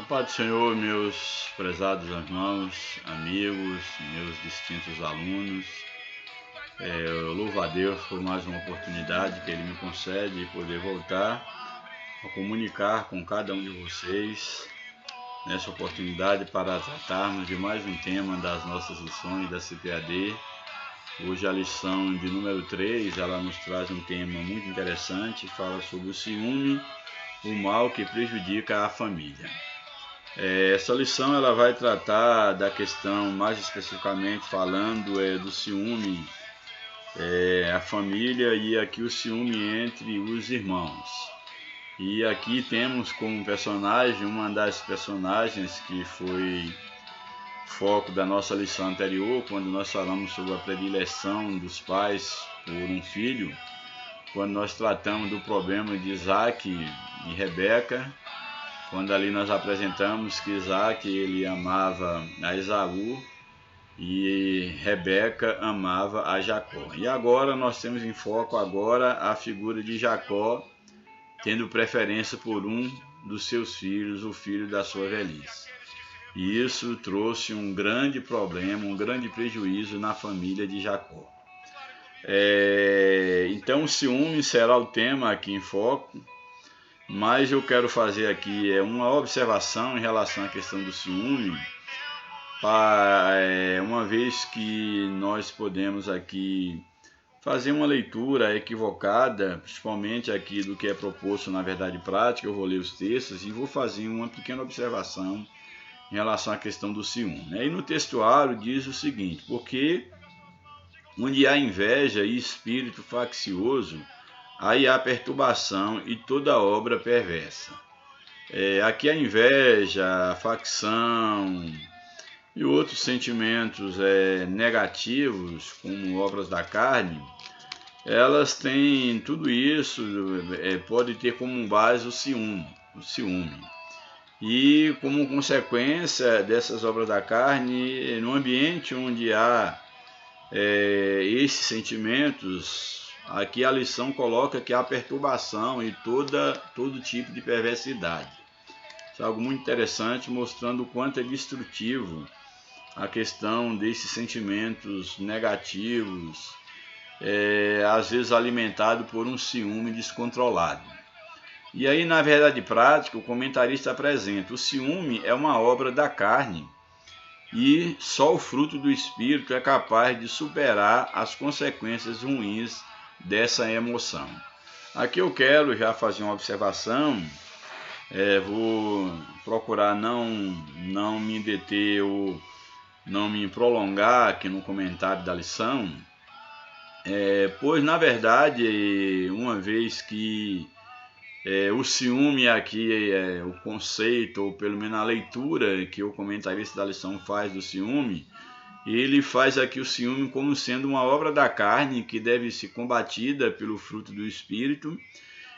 A paz do Senhor, meus prezados irmãos, amigos, meus distintos alunos. Eu louvo a Deus por mais uma oportunidade que Ele me concede de poder voltar a comunicar com cada um de vocês nessa oportunidade para tratarmos de mais um tema das nossas lições da CPAD. Hoje a lição de número 3, ela nos traz um tema muito interessante, fala sobre o ciúme, o mal que prejudica a família. Essa lição ela vai tratar da questão, mais especificamente falando, do ciúme, a família e aqui o ciúme entre os irmãos. E aqui temos como personagem, uma das personagens que foi foco da nossa lição anterior, quando nós falamos sobre a predileção dos pais por um filho, quando nós tratamos do problema de Isaac e Rebeca, quando ali nós apresentamos que Isaac ele amava a Esaú e Rebeca amava a Jacó. E agora nós temos em foco agora a figura de Jacó tendo preferência por um dos seus filhos, o filho da sua velhice. E isso trouxe um grande problema, um grande prejuízo na família de Jacó. Então o ciúme será o tema aqui em foco, mas eu quero fazer aqui uma observação em relação à questão do ciúme, uma vez que nós podemos aqui fazer uma leitura equivocada, principalmente aqui do que é proposto na verdade prática. Eu vou ler os textos e vou fazer uma pequena observação em relação à questão do ciúme. E no textuário diz o seguinte: porque onde há inveja e espírito faccioso, aí há perturbação e toda obra perversa. Aqui a inveja, a facção e outros sentimentos negativos, como obras da carne, elas têm tudo isso, pode ter como base o ciúme. E como consequência dessas obras da carne, no ambiente onde há esses sentimentos, aqui a lição coloca que há perturbação e todo tipo de perversidade. Isso é algo muito interessante, mostrando o quanto é destrutivo a questão desses sentimentos negativos, às vezes alimentado por um ciúme descontrolado. E aí, na verdade prática, o comentarista apresenta: o ciúme é uma obra da carne e só o fruto do Espírito é capaz de superar as consequências ruins dessa emoção. Aqui eu quero já fazer uma observação, vou procurar não me deter ou não me prolongar aqui no comentário da lição, pois na verdade, uma vez que o ciúme aqui, o conceito, ou pelo menos a leitura que o comentarista da lição faz do ciúme, ele faz aqui o ciúme como sendo uma obra da carne que deve ser combatida pelo fruto do Espírito,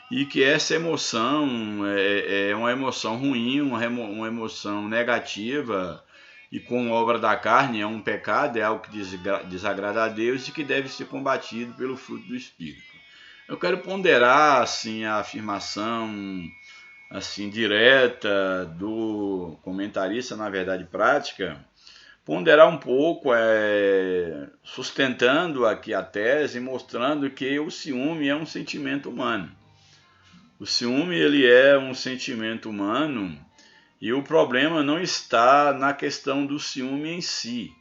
e que essa emoção é uma emoção ruim, uma emoção negativa, e como obra da carne é um pecado, é algo que desagrada a Deus e que deve ser combatido pelo fruto do Espírito. Eu quero ponderar assim a afirmação assim direta do comentarista na verdade prática, ponderar um pouco, sustentando aqui a tese, mostrando que o ciúme é um sentimento humano. O ciúme ele é um sentimento humano, e o problema não está na questão do ciúme em si.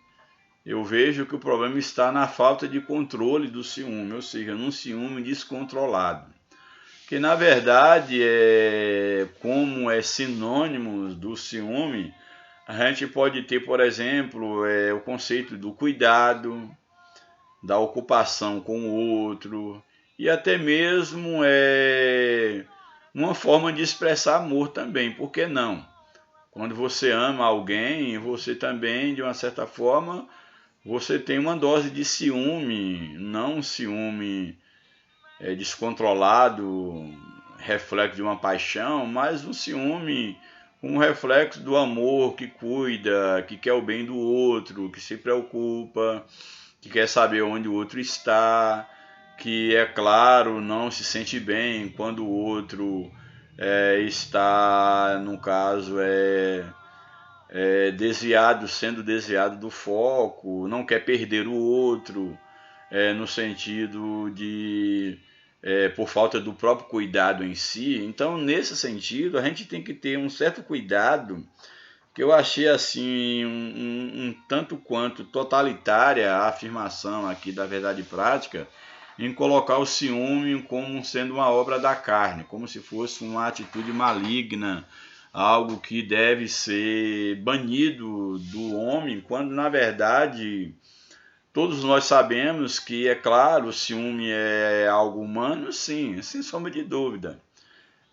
Eu vejo que o problema está na falta de controle do ciúme, ou seja, num ciúme descontrolado. Que na verdade, como é sinônimo do ciúme, a gente pode ter, por exemplo, o conceito do cuidado, da ocupação com o outro, e até mesmo uma forma de expressar amor também, por que não? Quando você ama alguém, você também, de uma certa forma, você tem uma dose de ciúme, não um ciúme descontrolado, reflexo de uma paixão, mas um ciúme, um reflexo do amor que cuida, que quer o bem do outro, que se preocupa, que quer saber onde o outro está, que, é claro, não se sente bem quando o outro está, no caso, sendo desviado do foco, não quer perder o outro, no sentido de por falta do próprio cuidado em si. Então, nesse sentido, a gente tem que ter um certo cuidado, que eu achei assim um tanto quanto totalitária a afirmação aqui da verdade prática, em colocar o ciúme como sendo uma obra da carne, como se fosse uma atitude maligna, algo que deve ser banido do homem, quando na verdade todos nós sabemos que, é claro, o ciúme é algo humano, sim, sem sombra de dúvida.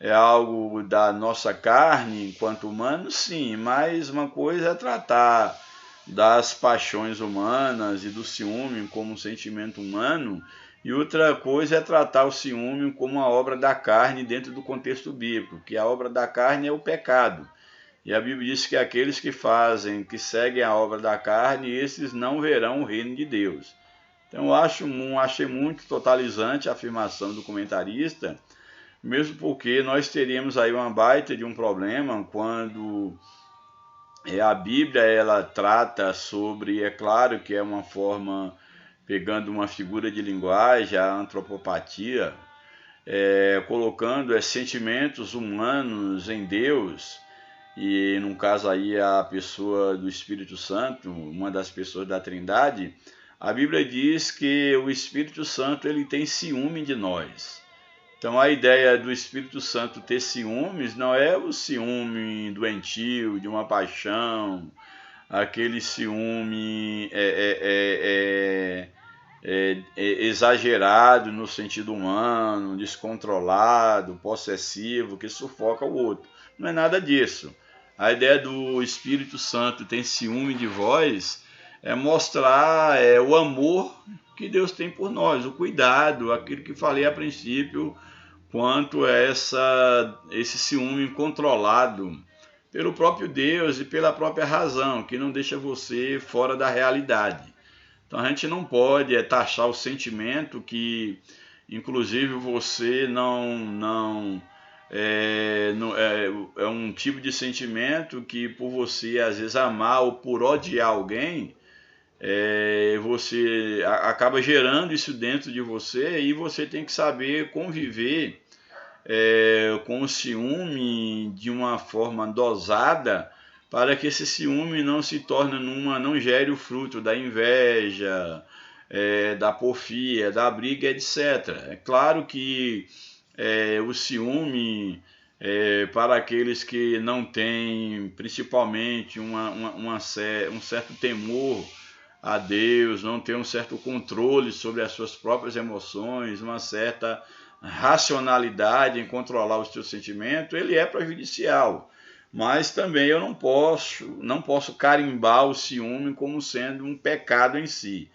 É algo da nossa carne enquanto humano, sim, mas uma coisa é tratar das paixões humanas e do ciúme como um sentimento humano, e outra coisa é tratar o ciúme como uma obra da carne dentro do contexto bíblico, que a obra da carne é o pecado. E a Bíblia diz que aqueles que seguem a obra da carne, esses não verão o reino de Deus. Então eu achei muito totalizante a afirmação do comentarista, mesmo porque nós teríamos aí uma baita de um problema quando a Bíblia ela trata sobre, é claro que é uma forma, pegando uma figura de linguagem, a antropopatia, colocando sentimentos humanos em Deus, e no caso aí a pessoa do Espírito Santo, uma das pessoas da Trindade. A Bíblia diz que o Espírito Santo ele tem ciúme de nós. Então a ideia do Espírito Santo ter ciúmes não é o ciúme doentio, de uma paixão, aquele ciúme exagerado no sentido humano, descontrolado, possessivo, que sufoca o outro. Não é nada disso. A ideia do Espírito Santo ter ciúme de vós é mostrar o amor que Deus tem por nós, o cuidado, aquilo que falei a princípio, quanto a esse ciúme incontrolado pelo próprio Deus e pela própria razão, que não deixa você fora da realidade. Então a gente não pode taxar o sentimento que, inclusive, você não é um tipo de sentimento que, por você às vezes amar ou por odiar alguém, você acaba gerando isso dentro de você, e você tem que saber conviver com o ciúme de uma forma dosada, para que esse ciúme não se torne não gere o fruto da inveja, da porfia, da briga, etc. É claro que o ciúme, para aqueles que não têm, principalmente, um certo temor a Deus, não tem um certo controle sobre as suas próprias emoções, uma certa racionalidade em controlar os seus sentimentos, ele é prejudicial. Mas também eu não posso carimbar o ciúme como sendo um pecado em si,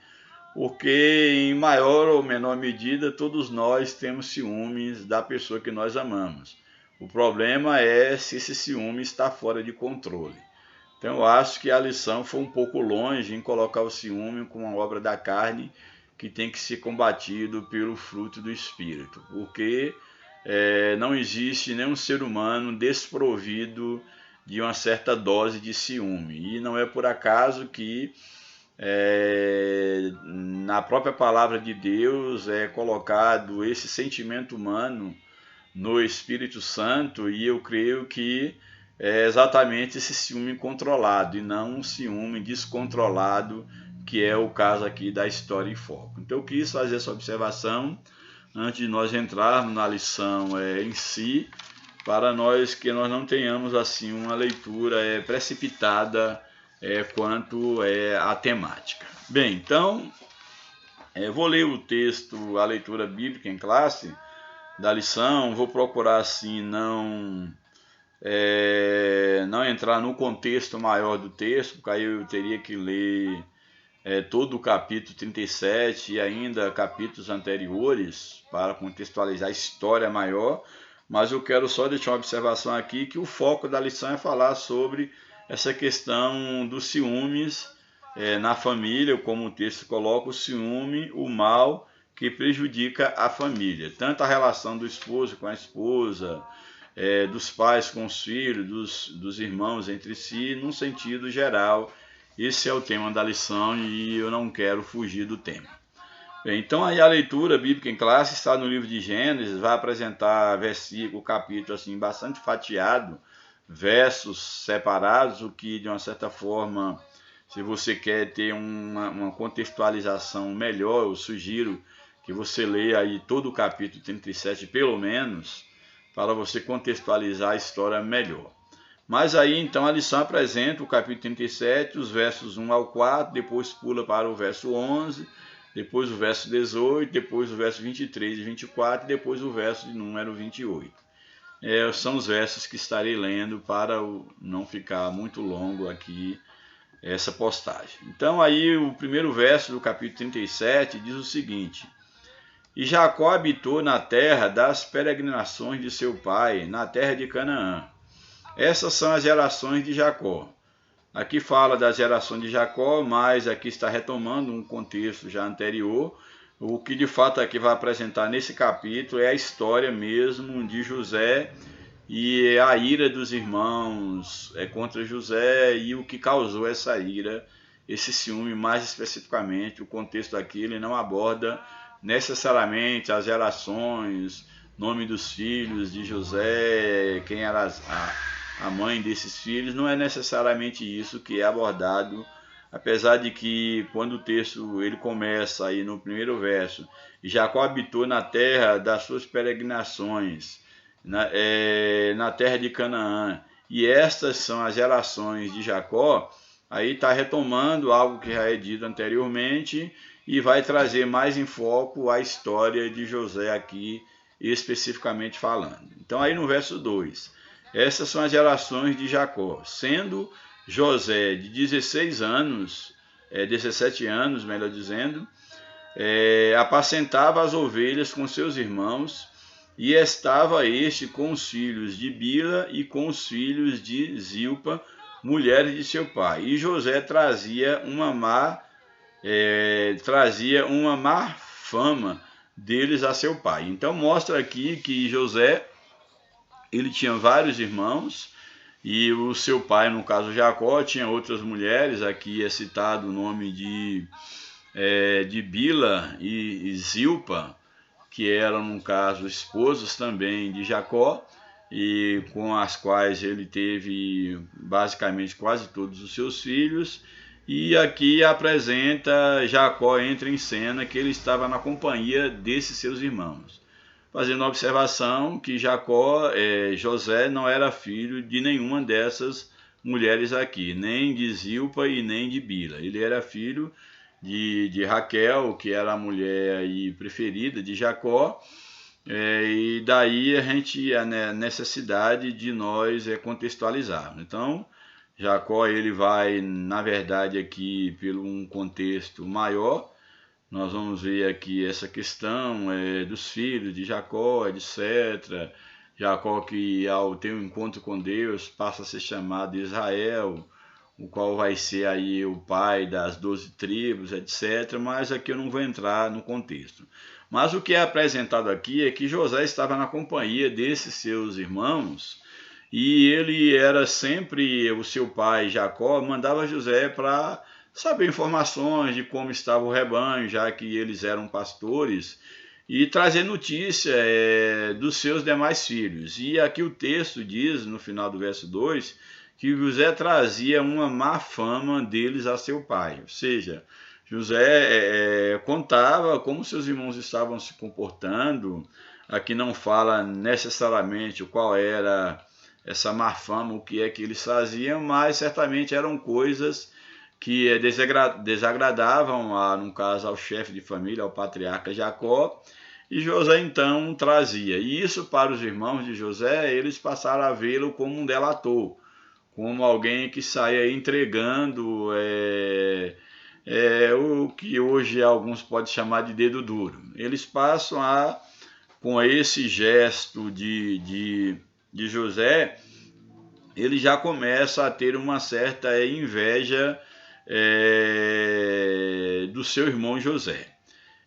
porque em maior ou menor medida todos nós temos ciúmes da pessoa que nós amamos. O problema é se esse ciúme está fora de controle. Então eu acho que a lição foi um pouco longe em colocar o ciúme como uma obra da carne que tem que ser combatido pelo fruto do Espírito, porque não existe nenhum ser humano desprovido de uma certa dose de ciúme. E não é por acaso que na própria palavra de Deus é colocado esse sentimento humano no Espírito Santo, e eu creio que é exatamente esse ciúme controlado e não um ciúme descontrolado, que é o caso aqui da história em foco. Então eu quis fazer essa observação antes de nós entrarmos na lição em si, para que nós não tenhamos assim uma leitura precipitada quanto à temática. Bem, então vou ler o texto, a leitura bíblica em classe da lição. Vou procurar assim não entrar no contexto maior do texto, porque aí eu teria que ler todo o capítulo 37 e ainda capítulos anteriores para contextualizar a história maior, mas eu quero só deixar uma observação aqui, que o foco da lição é falar sobre essa questão dos ciúmes na família, como o texto coloca, o ciúme, o mal que prejudica a família, tanto a relação do esposo com a esposa, dos pais com os filhos, dos irmãos entre si, num sentido geral. Esse é o tema da lição e eu não quero fugir do tema. Bem, então aí a leitura bíblica em classe está no livro de Gênesis, vai apresentar versículo, capítulo assim bastante fatiado, versos separados, o que de uma certa forma, se você quer ter uma contextualização melhor, eu sugiro que você leia aí todo o capítulo 37 pelo menos, para você contextualizar a história melhor. Mas aí então a lição apresenta o capítulo 37, os versos 1 ao 4, depois pula para o verso 11, depois o verso 18, depois o verso 23 e 24 e depois o verso de número 28. São os versos que estarei lendo para não ficar muito longo aqui essa postagem. Então aí o primeiro verso do capítulo 37 diz o seguinte: E Jacó habitou na terra das peregrinações de seu pai, na terra de Canaã. Essas são as gerações de Jacó. Aqui fala das gerações de Jacó, mas aqui está retomando um contexto já anterior. O que de fato aqui vai apresentar nesse capítulo é a história mesmo de José e a ira dos irmãos contra José e o que causou essa ira, esse ciúme. Mais especificamente, o contexto aqui ele não aborda necessariamente as gerações, nome dos filhos de José, quem era a mãe desses filhos, não é necessariamente isso que é abordado, apesar de que quando o texto ele começa aí no primeiro verso, e Jacó habitou na terra das suas peregrinações, na terra de Canaã, e estas são as gerações de Jacó, aí está retomando algo que já é dito anteriormente e vai trazer mais em foco a história de José aqui, especificamente falando. Então aí no verso 2, essas são as gerações de Jacó, sendo José de 16 anos, 17 anos, melhor dizendo, apacentava as ovelhas com seus irmãos, e estava este com os filhos de Bila e com os filhos de Zilpa, mulheres de seu pai. E José trazia uma má fama deles a seu pai. Então mostra aqui que José ele tinha vários irmãos e o seu pai, no caso Jacó, tinha outras mulheres. Aqui é citado o nome de Bila e Zilpa, que eram, no caso, esposas também de Jacó, e com as quais ele teve basicamente quase todos os seus filhos. E aqui apresenta Jacó entra em cena que ele estava na companhia desses seus irmãos, fazendo a observação que José não era filho de nenhuma dessas mulheres aqui, nem de Zilpa e nem de Bila. Ele era filho de Raquel, que era a mulher aí preferida de Jacó, e daí a necessidade de nós contextualizarmos. Então, Jacó ele vai, na verdade, aqui pelo um contexto maior. Nós vamos ver aqui essa questão dos filhos de Jacó, etc. Jacó que ao ter um encontro com Deus passa a ser chamado Israel, o qual vai ser aí o pai das 12 tribos, etc. Mas aqui eu não vou entrar no contexto. Mas o que é apresentado aqui é que José estava na companhia desses seus irmãos e ele era sempre, o seu pai Jacó mandava José para saber informações de como estava o rebanho, já que eles eram pastores, e trazer notícia dos seus demais filhos. E aqui o texto diz, no final do verso 2, que José trazia uma má fama deles a seu pai. Ou seja, José contava como seus irmãos estavam se comportando. Aqui não fala necessariamente qual era essa má fama, o que é que eles faziam, mas certamente eram coisas que desagradavam, no caso, ao chefe de família, ao patriarca Jacó, e José então trazia. E isso para os irmãos de José, eles passaram a vê-lo como um delator, como alguém que saia entregando o que hoje alguns podem chamar de dedo duro. Eles passam com esse gesto de José, ele já começa a ter uma certa inveja do seu irmão José.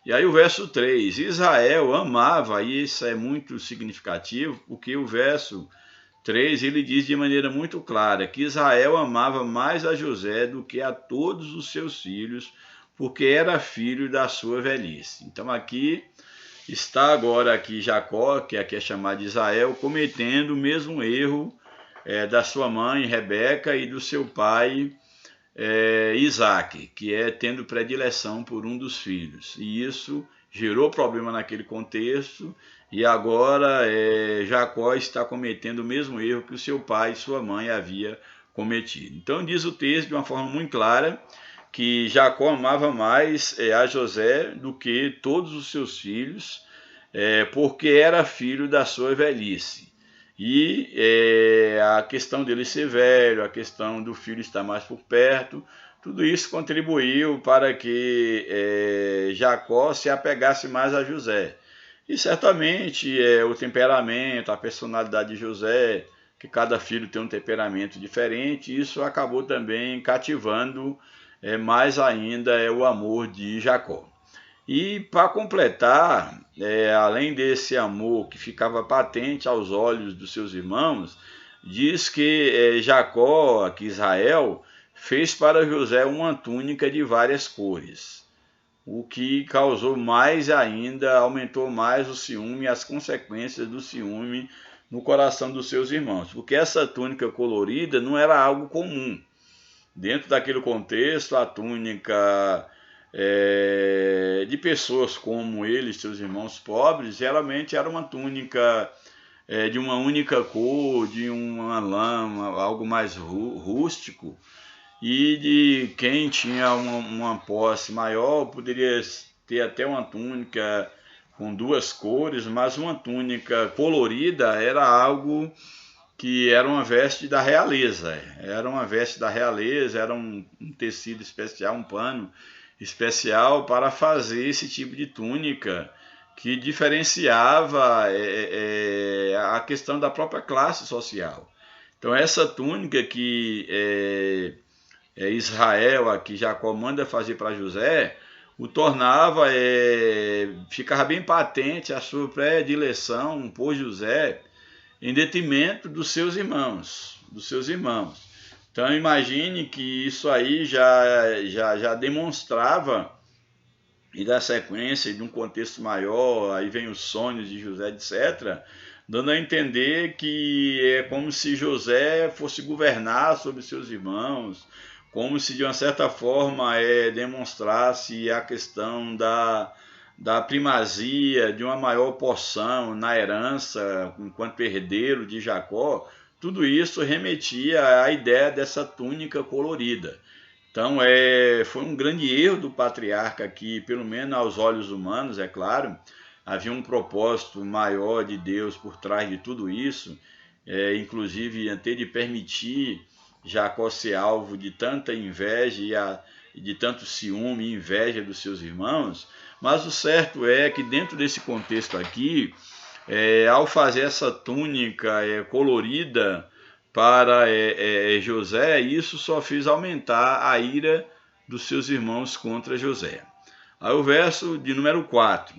E aí o verso 3, Israel amava, e isso é muito significativo, porque o verso 3 ele diz de maneira muito clara que Israel amava mais a José do que a todos os seus filhos, porque era filho da sua velhice. Então aqui está agora aqui Jacó, que aqui é chamado de Israel, cometendo o mesmo erro da sua mãe Rebeca e do seu pai Isaac, que é tendo predileção por um dos filhos. E isso gerou problema naquele contexto, e agora Jacó está cometendo o mesmo erro que o seu pai e sua mãe havia cometido. Então diz o texto de uma forma muito clara que Jacó amava mais a José do que todos os seus filhos, porque era filho da sua velhice. E a questão dele ser velho, a questão do filho estar mais por perto, tudo isso contribuiu para que Jacó se apegasse mais a José. E certamente o temperamento, a personalidade de José, que cada filho tem um temperamento diferente, isso acabou também cativando mais ainda o amor de Jacó. E para completar, além desse amor que ficava patente aos olhos dos seus irmãos, diz que Jacó, aqui Israel, fez para José uma túnica de várias cores, o que causou mais ainda, aumentou mais o ciúme e as consequências do ciúme no coração dos seus irmãos, porque essa túnica colorida não era algo comum. Dentro daquele contexto, a túnica de pessoas como ele, seus irmãos pobres, geralmente era uma túnica de uma única cor, de uma lã, algo mais rústico, e de quem tinha uma posse maior poderia ter até uma túnica com duas cores, mas uma túnica colorida era algo que era uma veste da realeza, era uma veste da realeza, era um tecido especial, um pano especial para fazer esse tipo de túnica que diferenciava a questão da própria classe social. Então essa túnica que Israel, aqui Jacó manda fazer para José, o tornava, ficava bem patente a sua predileção por José, em detrimento dos seus irmãos, Então imagine que isso aí já demonstrava, e da sequência, de um contexto maior, aí vem os sonhos de José, etc., dando a entender que é como se José fosse governar sobre seus irmãos, como se de uma certa forma demonstrasse a questão da primazia, de uma maior porção na herança, enquanto herdeiro de Jacó. Tudo isso remetia à ideia dessa túnica colorida. Então foi um grande erro do patriarca aqui, pelo menos aos olhos humanos, é claro. Havia um propósito maior de Deus por trás de tudo isso, inclusive até de permitir Jacó ser alvo de tanta inveja e de tanto ciúme e inveja dos seus irmãos. Mas o certo é que dentro desse contexto aqui, ao fazer essa túnica colorida para José, isso só fez aumentar a ira dos seus irmãos contra José. Aí o verso de número 4.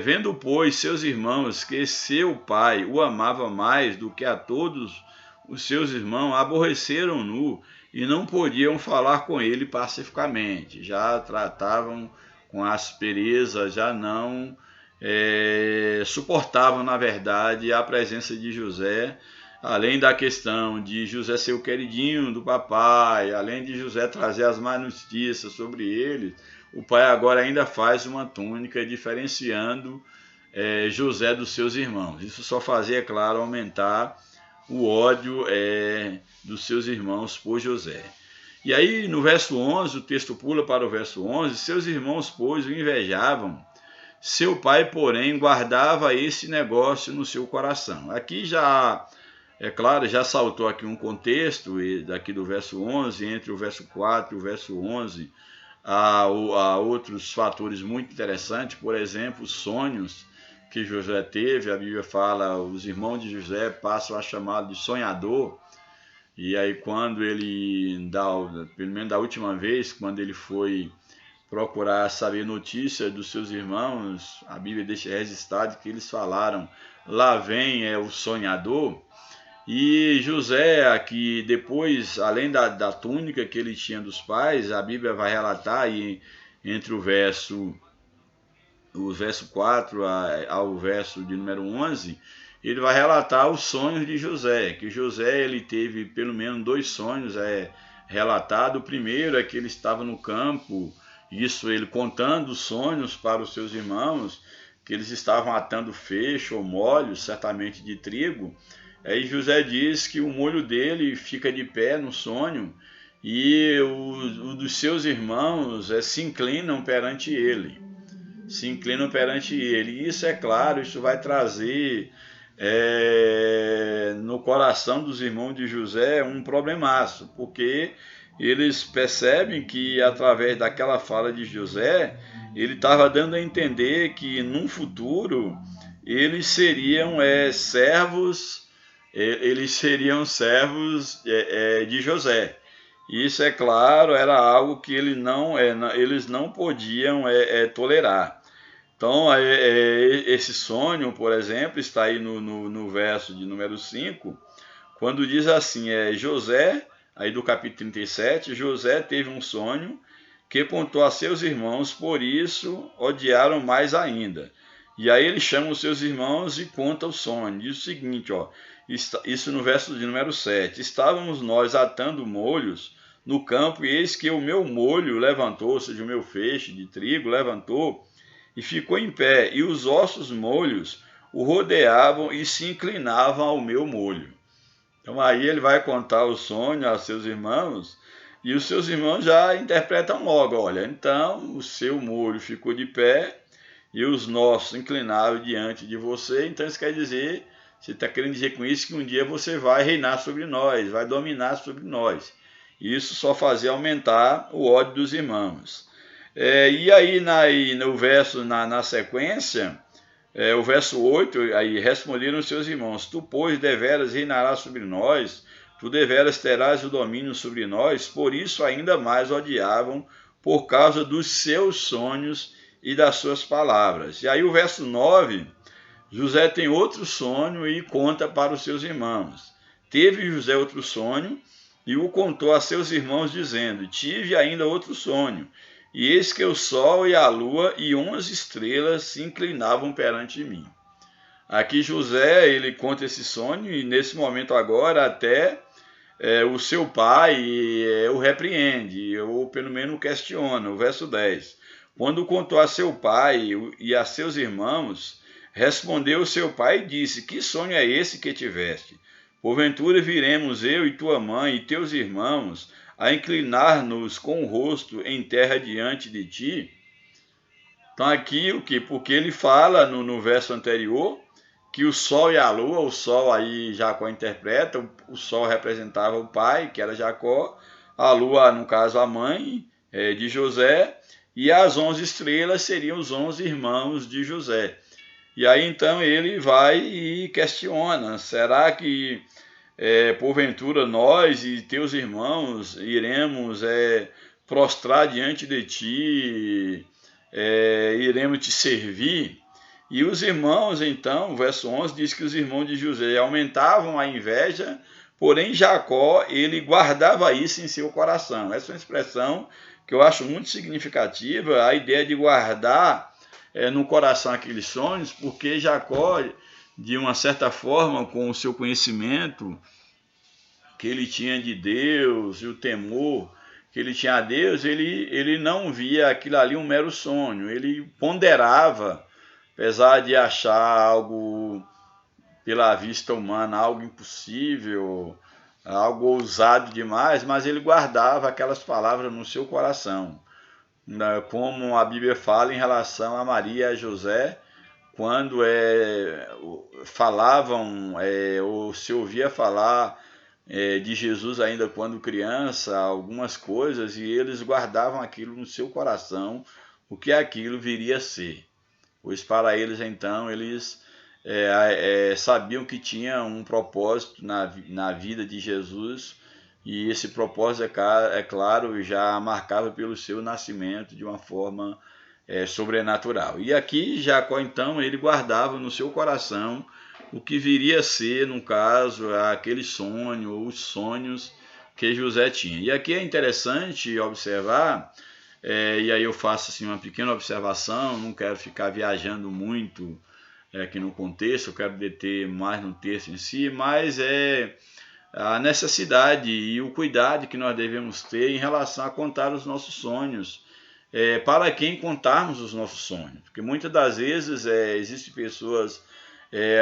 Vendo, pois, seus irmãos que seu pai o amava mais do que a todos os seus irmãos, aborreceram-no e não podiam falar com ele pacificamente. Já tratavam com aspereza, já não suportavam, na verdade, a presença de José, além da questão de José ser o queridinho do papai, além de José trazer as más notícias sobre ele, o pai agora ainda faz uma túnica diferenciando José dos seus irmãos. Isso só fazia, é claro, aumentar o ódio dos seus irmãos por José. E aí no verso 11, o texto pula para o verso 11, seus irmãos, pois, o invejavam, seu pai, porém, guardava esse negócio no seu coração. Aqui já, é claro, já saltou aqui um contexto, daqui do verso 11, entre o verso 4 e o verso 11, há outros fatores muito interessantes, por exemplo, os sonhos que José teve. A Bíblia fala, os irmãos de José passam a chamá-lo de sonhador, e aí quando ele, pelo menos da última vez, quando ele foi procurar saber notícia dos seus irmãos, a Bíblia deixa registrado que eles falaram: lá vem o sonhador. E José aqui, depois, além da túnica que ele tinha dos pais, a Bíblia vai relatar aí entre o verso 4 ao verso de número 11, ele vai relatar os sonhos de José, que José ele teve pelo menos 2 sonhos relatado. O primeiro é que ele estava no campo, isso ele contando os sonhos para os seus irmãos, que eles estavam atando feixe ou molho, certamente de trigo. Aí José diz que o molho dele fica de pé no sonho e o dos seus irmãos se inclinam perante ele. Se inclinam perante ele. E isso, é claro, isso vai trazer no coração dos irmãos de José um problemaço, porque eles percebem que através daquela fala de José, ele estava dando a entender que num futuro eles seriam servos de José. Isso, é claro, era algo que eles não podiam tolerar. Então, esse sonho, por exemplo, está aí no verso de número 5, quando diz assim, José, aí do capítulo 37, José teve um sonho que contou a seus irmãos, por isso odiaram mais ainda. E aí ele chama os seus irmãos e conta o sonho. Diz o seguinte, isso no verso de número 7. Estávamos nós atando molhos no campo, e eis que o meu molho levantou, ou seja, o meu feixe de trigo levantou, e ficou em pé, e os ossos molhos o rodeavam e se inclinavam ao meu molho. Então aí ele vai contar o sonho aos seus irmãos, e os seus irmãos já interpretam logo, olha, então o seu molho ficou de pé, e os nossos inclinaram diante de você, então isso quer dizer, você está querendo dizer com isso que um dia você vai reinar sobre nós, vai dominar sobre nós. Isso só fazia aumentar o ódio dos irmãos. E aí no verso, na sequência, o verso 8, aí responderam os seus irmãos: tu, pois, deveras reinarás sobre nós, tu deveras terás o domínio sobre nós. Por isso ainda mais odiavam, por causa dos seus sonhos e das suas palavras. E aí o verso 9, José tem outro sonho e conta para os seus irmãos. Teve José outro sonho e o contou a seus irmãos, dizendo: tive ainda outro sonho, e eis que o sol e a lua e 11 estrelas se inclinavam perante mim. Aqui José, ele conta esse sonho, e nesse momento agora até o seu pai o repreende, ou pelo menos questiona. O verso 10. Quando contou a seu pai e a seus irmãos, respondeu seu pai e disse: que sonho é esse que tiveste? Porventura viremos eu e tua mãe e teus irmãos a inclinar-nos com o rosto em terra diante de ti? Então aqui o que? Porque ele fala no verso anterior que o sol e a lua, o sol aí Jacó interpreta, o sol representava o pai, que era Jacó, a lua, no caso, a mãe de José, e as 11 estrelas seriam os 11 irmãos de José. E aí então ele vai e questiona: será que porventura nós e teus irmãos iremos prostrar diante de ti, iremos te servir? E os irmãos, então, o verso 11 diz que os irmãos de José aumentavam a inveja, porém Jacó, ele guardava isso em seu coração. Essa é uma expressão que eu acho muito significativa, a ideia de guardar no coração aqueles sonhos, porque Jacó, de uma certa forma, com o seu conhecimento que ele tinha de Deus e o temor que ele tinha a Deus, ele não via aquilo ali um mero sonho, ele ponderava, apesar de achar algo, pela vista humana, algo impossível, algo ousado demais, mas ele guardava aquelas palavras no seu coração. Como a Bíblia fala em relação a Maria e a José, quando falavam, ou se ouvia falar de Jesus ainda quando criança, algumas coisas, e eles guardavam aquilo no seu coração, o que aquilo viria a ser. Pois para eles, então, eles sabiam que tinha um propósito na vida de Jesus, e esse propósito, é claro, já marcava pelo seu nascimento de uma forma sobrenatural. E aqui Jacó, então, ele guardava no seu coração o que viria a ser, no caso, aquele sonho ou os sonhos que José tinha. E aqui é interessante observar, e aí eu faço assim, uma pequena observação, não quero ficar viajando muito aqui no contexto, eu quero deter mais no texto em si, mas é a necessidade e o cuidado que nós devemos ter em relação a contar os nossos sonhos, para quem contarmos os nossos sonhos, porque muitas das vezes existem pessoas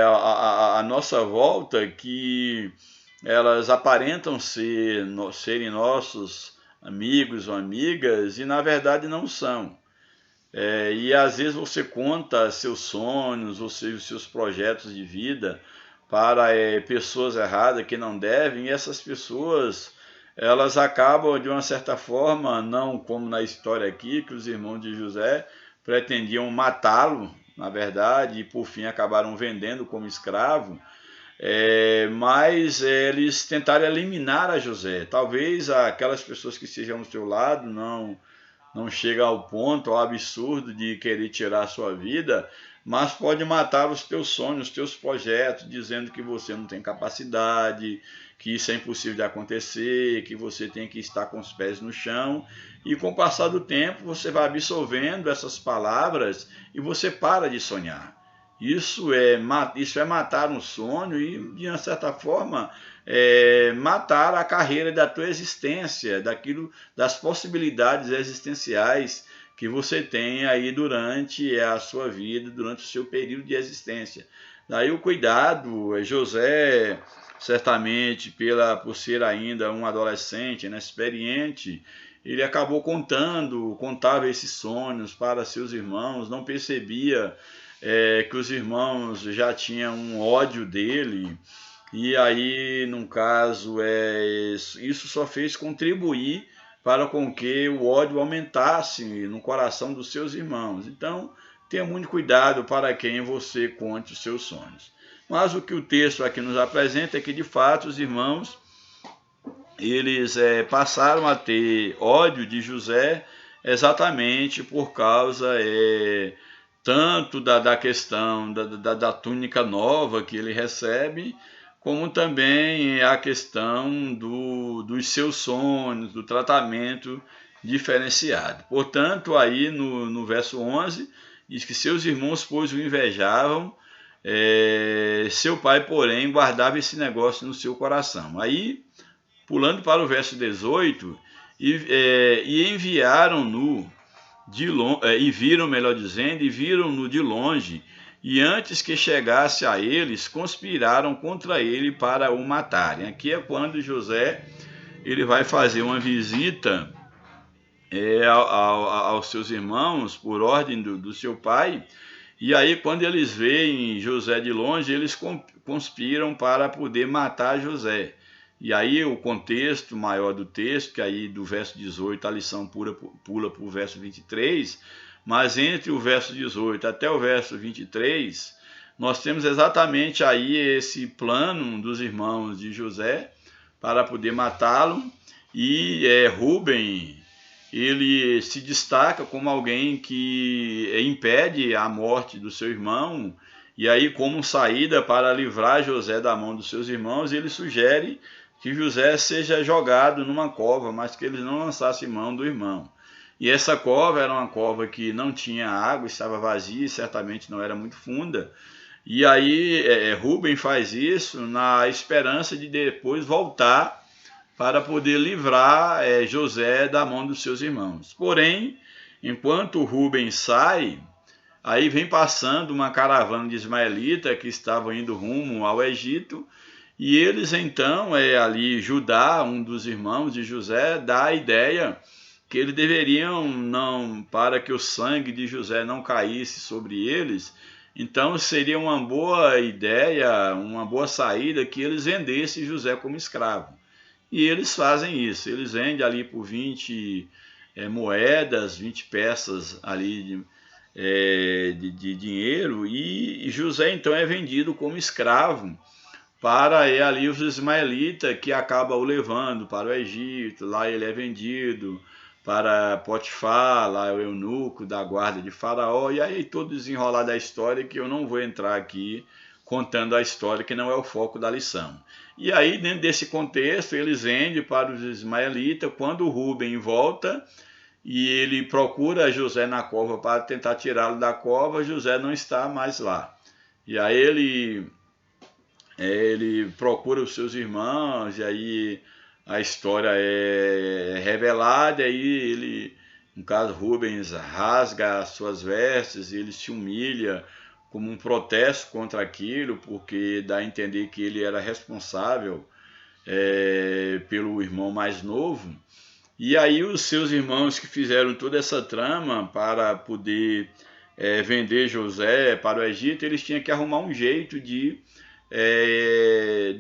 à nossa volta que elas aparentam serem nossos amigos ou amigas e na verdade não são. E às vezes você conta seus sonhos, ou seja, os seus projetos de vida para pessoas erradas que não devem, e essas pessoas elas acabam de uma certa forma, não como na história aqui, que os irmãos de José pretendiam matá-lo, na verdade, e por fim acabaram vendendo como escravo, mas eles tentaram eliminar a José. Talvez aquelas pessoas que estejam ao seu lado não chega ao ponto, ao absurdo de querer tirar a sua vida, mas pode matar os teus sonhos, os teus projetos, dizendo que você não tem capacidade, que isso é impossível de acontecer, que você tem que estar com os pés no chão. E com o passar do tempo, você vai absorvendo essas palavras e você para de sonhar. Isso é matar um sonho e, de uma certa forma, matar a carreira da tua existência, das possibilidades existenciais que você tem aí durante a sua vida, durante o seu período de existência. Daí o cuidado, José, certamente, por ser ainda um adolescente, inexperiente, ele acabou contava esses sonhos para seus irmãos, não percebia que os irmãos já tinham um ódio dele, e aí, no caso, isso só fez contribuir para com que o ódio aumentasse no coração dos seus irmãos. Então, tenha muito cuidado para quem você conte os seus sonhos. Mas o que o texto aqui nos apresenta é que, de fato, os irmãos eles passaram a ter ódio de José exatamente por causa tanto da questão da túnica nova que ele recebe, como também a questão dos seus sonhos, do tratamento diferenciado. Portanto, aí no verso 11, diz que seus irmãos, pois, o invejavam, seu pai, porém, guardava esse negócio no seu coração. Aí, pulando para o verso 18, e enviaram-no e viram, melhor dizendo, e viram-no de longe, e antes que chegasse a eles, conspiraram contra ele para o matarem. Aqui é quando José ele vai fazer uma visita aos seus irmãos, por ordem do seu pai, e aí quando eles veem José de longe, eles conspiram para poder matar José. E aí o contexto maior do texto, que aí do verso 18 a lição pula para o verso 23, mas entre o verso 18 até o verso 23, nós temos exatamente aí esse plano dos irmãos de José para poder matá-lo, e Rúben, ele se destaca como alguém que impede a morte do seu irmão, e aí como saída para livrar José da mão dos seus irmãos, ele sugere que José seja jogado numa cova, mas que ele não lançasse mão do irmão. E essa cova era uma cova que não tinha água, estava vazia e certamente não era muito funda. E aí Rúben faz isso na esperança de depois voltar para poder livrar José da mão dos seus irmãos. Porém, enquanto Rúben sai, aí vem passando uma caravana de ismaelita que estavam indo rumo ao Egito, e eles então, ali Judá, um dos irmãos de José, dá a ideia que eles deveriam, para que o sangue de José não caísse sobre eles, então seria uma boa ideia, uma boa saída que eles vendessem José como escravo. E eles fazem isso, eles vendem ali por 20 moedas, 20 peças ali de dinheiro, e José então é vendido como escravo para ali os ismaelitas, que acaba o levando para o Egito. Lá ele é vendido para Potifar, lá é o eunuco da guarda de Faraó, e aí todo desenrolar da história, que eu não vou entrar aqui contando a história, que não é o foco da lição. E aí, dentro desse contexto, eles vendem para os ismaelitas. Quando Rubem volta e ele procura José na cova para tentar tirá-lo da cova, José não está mais lá. E aí ele procura os seus irmãos, e aí a história é revelada, e aí ele, no caso, Rubens rasga as suas vestes, e ele se humilha como um protesto contra aquilo, porque dá a entender que ele era responsável pelo irmão mais novo. E aí os seus irmãos, que fizeram toda essa trama para poder vender José para o Egito, eles tinham que arrumar um jeito de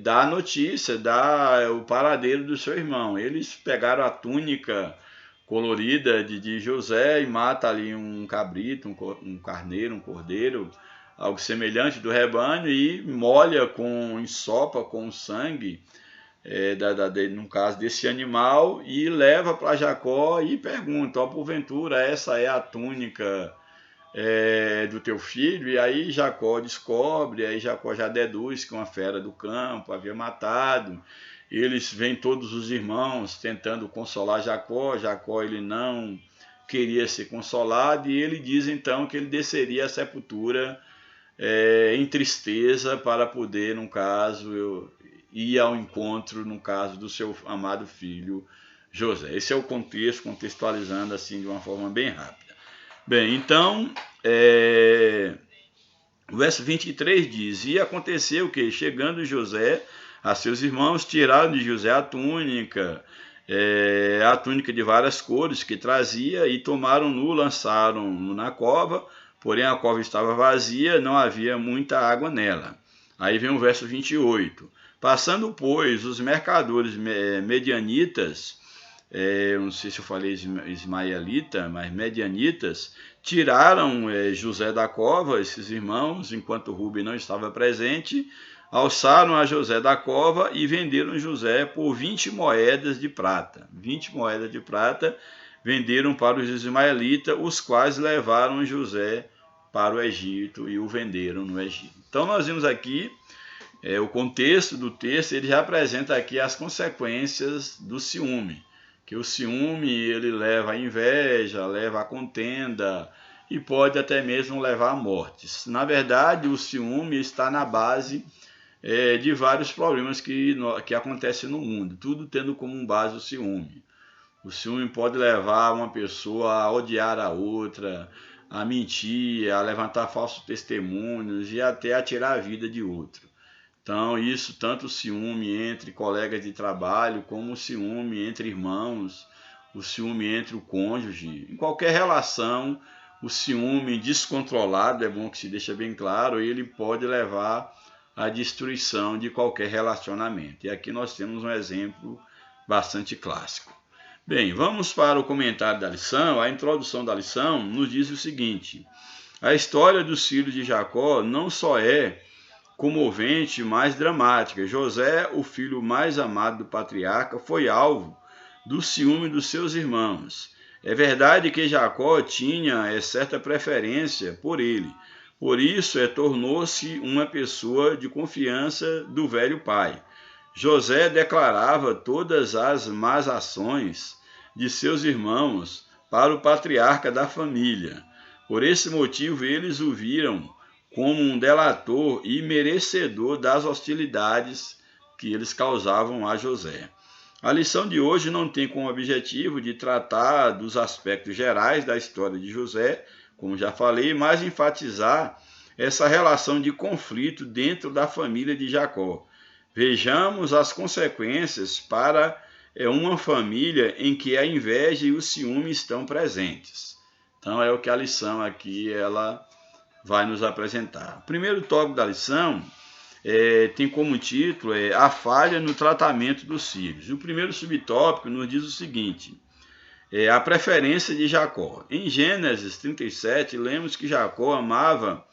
dar a notícia, dar o paradeiro do seu irmão. Eles pegaram a túnica colorida de José e mata ali um cabrito, um carneiro, um cordeiro, algo semelhante do rebanho, e molha ensopa com o sangue, no caso desse animal, e leva para Jacó e pergunta: porventura essa é a túnica do teu filho? E aí Jacó descobre, aí Jacó já deduz que uma fera do campo havia matado. Eles vêm todos os irmãos tentando consolar Jacó. Jacó ele não queria ser consolado, e ele diz então que ele desceria à sepultura em tristeza para poder, no caso, ir ao encontro, no caso, do seu amado filho José. Esse é o contexto, contextualizando assim de uma forma bem rápida. Bem, então, o verso 23 diz: e aconteceu que, chegando José a seus irmãos, tiraram de José a túnica de várias cores que trazia, e tomaram-no, lançaram-no na cova, porém a cova estava vazia, não havia muita água nela. Aí vem o verso 28. Passando, pois, os mercadores medianitas, não sei se eu falei ismaelita, mas medianitas, tiraram José da cova, esses irmãos, enquanto Rubem não estava presente, alçaram a José da cova e venderam José por 20 moedas de prata. 20 moedas de prata venderam para os ismaelitas, os quais levaram José para o Egito e o venderam no Egito. Então nós vimos aqui o contexto do texto. Ele já apresenta aqui as consequências do ciúme, que o ciúme ele leva à inveja, leva à contenda e pode até mesmo levar à morte. Na verdade, o ciúme está na base de vários problemas que acontecem no mundo, tudo tendo como base o ciúme. O ciúme pode levar uma pessoa a odiar a outra, a mentir, a levantar falsos testemunhos e até a tirar a vida de outro. Então, isso, tanto o ciúme entre colegas de trabalho, como o ciúme entre irmãos, o ciúme entre o cônjuge. Em qualquer relação, o ciúme descontrolado, é bom que se deixe bem claro, ele pode levar à destruição de qualquer relacionamento. E aqui nós temos um exemplo bastante clássico. Bem, vamos para o comentário da lição. A introdução da lição nos diz o seguinte: a história dos filhos de Jacó não só é comovente, mas dramática. José, o filho mais amado do patriarca, foi alvo do ciúme dos seus irmãos. É verdade que Jacó tinha certa preferência por ele. Por isso, tornou-se uma pessoa de confiança do velho pai. José declarava todas as más ações de seus irmãos para o patriarca da família. Por esse motivo, eles o viram como um delator e merecedor das hostilidades que eles causavam a José. A lição de hoje não tem como objetivo de tratar dos aspectos gerais da história de José, como já falei, mas enfatizar essa relação de conflito dentro da família de Jacó. Vejamos as consequências para uma família em que a inveja e o ciúme estão presentes. Então é o que a lição aqui ela vai nos apresentar. O primeiro tópico da lição tem como título a falha no tratamento dos filhos. O primeiro subtópico nos diz o seguinte: a preferência de Jacó. Em Gênesis 37, lemos que Jacó amava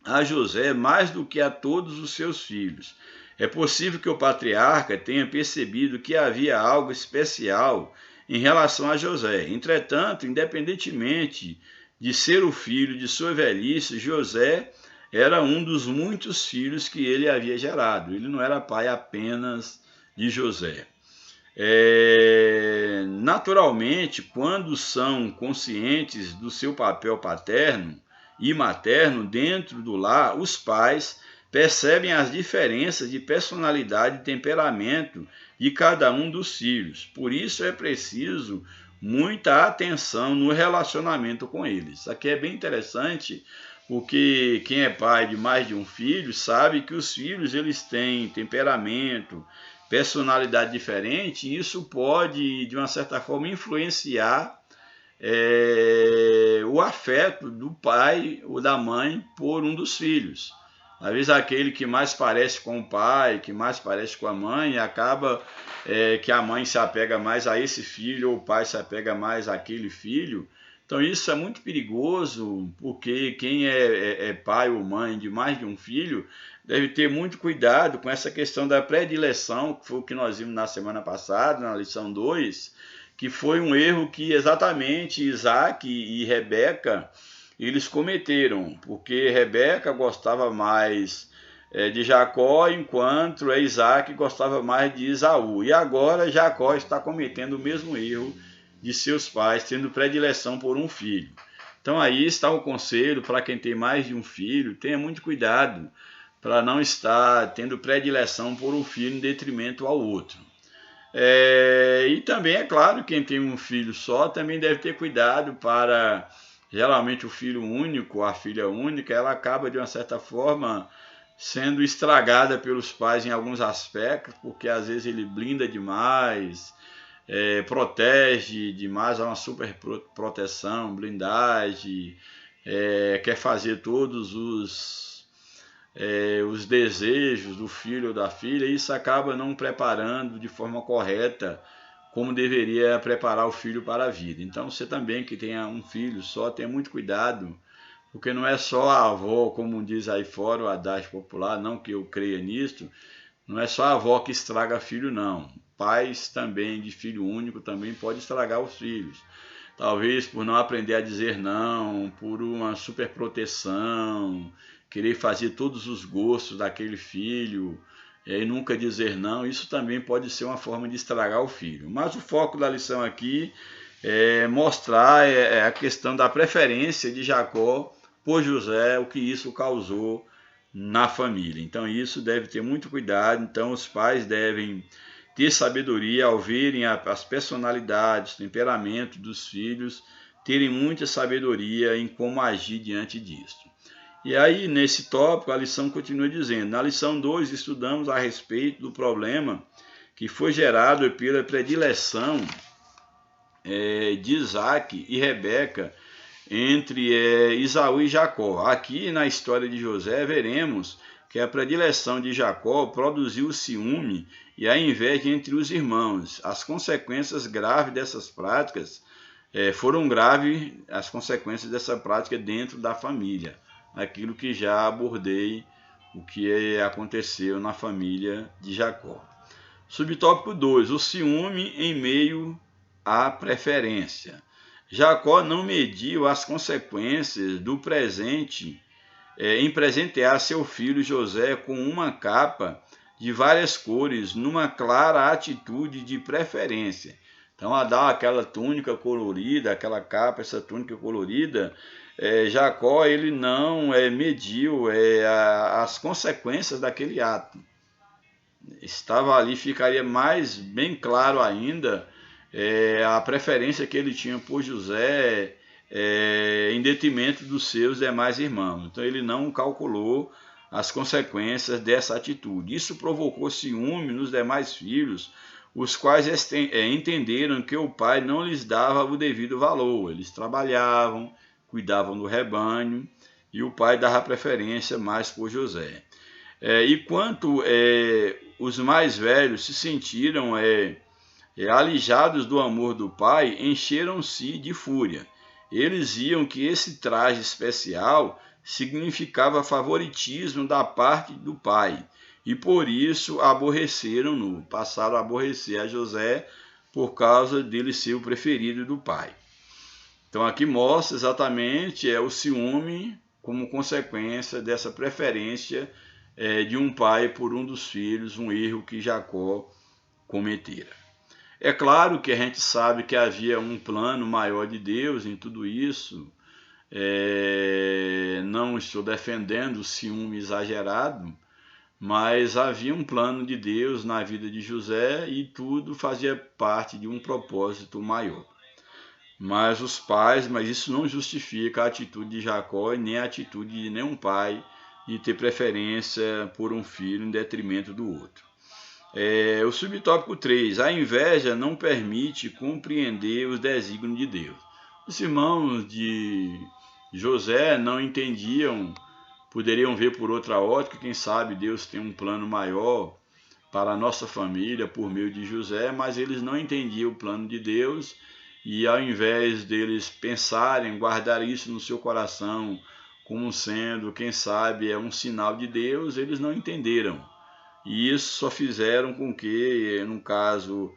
a José mais do que a todos os seus filhos. É possível que o patriarca tenha percebido que havia algo especial em relação a José. Entretanto, independentemente de ser o filho de sua velhice, José era um dos muitos filhos que ele havia gerado. Ele não era pai apenas de José. Naturalmente, quando são conscientes do seu papel paterno e materno dentro do lar, os pais percebem as diferenças de personalidade e temperamento de cada um dos filhos. Por isso é preciso muita atenção no relacionamento com eles. Isso aqui é bem interessante, porque quem é pai de mais de um filho sabe que os filhos eles têm temperamento, personalidade diferente, e isso pode, de uma certa forma, influenciar o afeto do pai ou da mãe por um dos filhos. Às vezes aquele que mais parece com o pai, que mais parece com a mãe, acaba que a mãe se apega mais a esse filho, ou o pai se apega mais àquele filho. Então isso é muito perigoso, porque quem é pai ou mãe de mais de um filho deve ter muito cuidado com essa questão da predileção, que foi o que nós vimos na semana passada, na lição 2, que foi um erro que exatamente Isaac e Rebeca eles cometeram, porque Rebeca gostava mais de Jacó, enquanto Isaac gostava mais de Esaú. E agora Jacó está cometendo o mesmo erro de seus pais, tendo predileção por um filho. Então aí está o conselho para quem tem mais de um filho: tenha muito cuidado para não estar tendo predileção por um filho em detrimento ao outro. E também é claro, quem tem um filho só também deve ter cuidado para... Geralmente o filho único, a filha única, ela acaba de uma certa forma sendo estragada pelos pais em alguns aspectos, porque às vezes ele blinda demais, protege demais, há uma super proteção, blindagem, quer fazer todos os desejos do filho ou da filha, e isso acaba não preparando de forma correta como deveria preparar o filho para a vida. Então você também que tenha um filho só, tenha muito cuidado, porque não é só a avó, como diz aí fora o adágio popular, não que eu creia nisso, não é só a avó que estraga filho, não. Pais também de filho único também pode estragar os filhos. Talvez por não aprender a dizer não, por uma superproteção, querer fazer todos os gostos daquele filho, e nunca dizer não, isso também pode ser uma forma de estragar o filho. Mas o foco da lição aqui é mostrar a questão da preferência de Jacó por José, o que isso causou na família. Então isso deve ter muito cuidado. Então os pais devem ter sabedoria ao verem as personalidades, temperamento dos filhos, terem muita sabedoria em como agir diante disso. E aí, nesse tópico, a lição continua dizendo: na lição 2, estudamos a respeito do problema que foi gerado pela predileção de Isaac e Rebeca entre Esaú e Jacó. Aqui, na história de José, veremos que a predileção de Jacó produziu o ciúme e a inveja entre os irmãos. As consequências graves dessas práticas foram graves, as consequências dessa prática dentro da família. Aquilo que já abordei, o que aconteceu na família de Jacó. Subtópico 2, o ciúme em meio à preferência. Jacó não mediu as consequências do presente em presentear seu filho José com uma capa de várias cores, numa clara atitude de preferência. Então, a dar aquela túnica colorida, aquela capa, essa túnica colorida, Jacó ele não mediu as consequências daquele ato. Estava ali, ficaria mais bem claro ainda a preferência que ele tinha por José em detrimento dos seus demais irmãos. Então ele não calculou as consequências dessa atitude. Isso provocou ciúme nos demais filhos, os quais entenderam que o pai não lhes dava o devido valor. Eles trabalhavam, cuidavam do rebanho, e o pai dava preferência mais por José. E quanto os mais velhos se sentiram alijados do amor do pai, encheram-se de fúria. Eles viam que esse traje especial significava favoritismo da parte do pai, e por isso aborreceram-no, passaram a aborrecer a José por causa dele ser o preferido do pai. Então aqui mostra exatamente o ciúme como consequência dessa preferência de um pai por um dos filhos, um erro que Jacó cometera. É claro que a gente sabe que havia um plano maior de Deus em tudo isso. Não estou defendendo o ciúme exagerado, mas havia um plano de Deus na vida de José e tudo fazia parte de um propósito maior. Mas isso não justifica a atitude de Jacó e nem a atitude de nenhum pai de ter preferência por um filho em detrimento do outro. O subtópico 3, a inveja não permite compreender os desígnios de Deus. Os irmãos de José não entendiam, poderiam ver por outra ótica, quem sabe Deus tem um plano maior para a nossa família por meio de José, mas eles não entendiam o plano de Deus e ao invés deles pensarem, guardar isso no seu coração como sendo, quem sabe, um sinal de Deus, eles não entenderam. E isso só fizeram com que, no caso,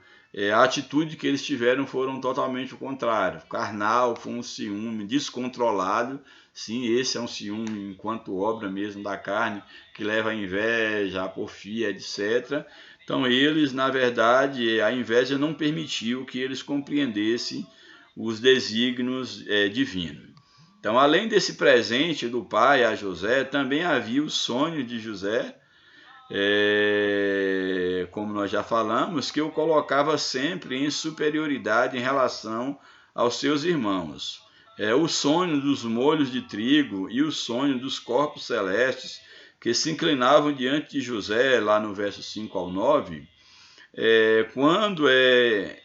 a atitude que eles tiveram foram totalmente o contrário. Carnal, foi um ciúme descontrolado. Sim, esse é um ciúme enquanto obra mesmo da carne, que leva à inveja, à porfia, etc. Então eles, na verdade, a inveja não permitiu que eles compreendessem os desígnios divinos. Então, além desse presente do pai a José, também havia o sonho de José, como nós já falamos, que o colocava sempre em superioridade em relação aos seus irmãos. O sonho dos molhos de trigo e o sonho dos corpos celestes que se inclinavam diante de José, lá no verso 5 ao 9, quando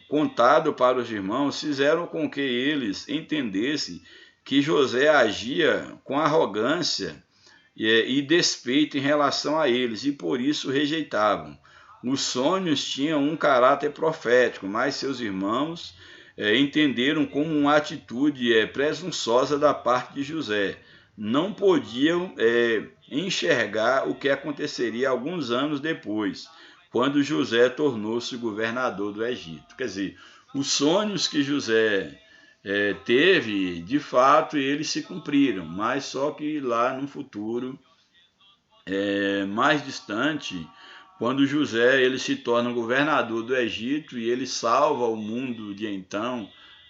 contado para os irmãos, fizeram com que eles entendessem que José agia com arrogância e despeito em relação a eles, e por isso rejeitavam. Os sonhos tinham um caráter profético, mas seus irmãos entenderam como uma atitude presunçosa da parte de José. Não podiam enxergar o que aconteceria alguns anos depois, quando José tornou-se governador do Egito. Quer dizer, os sonhos que José teve, de fato, eles se cumpriram, mas só que lá no futuro mais distante, quando José ele se torna governador do Egito e ele salva o mundo de então,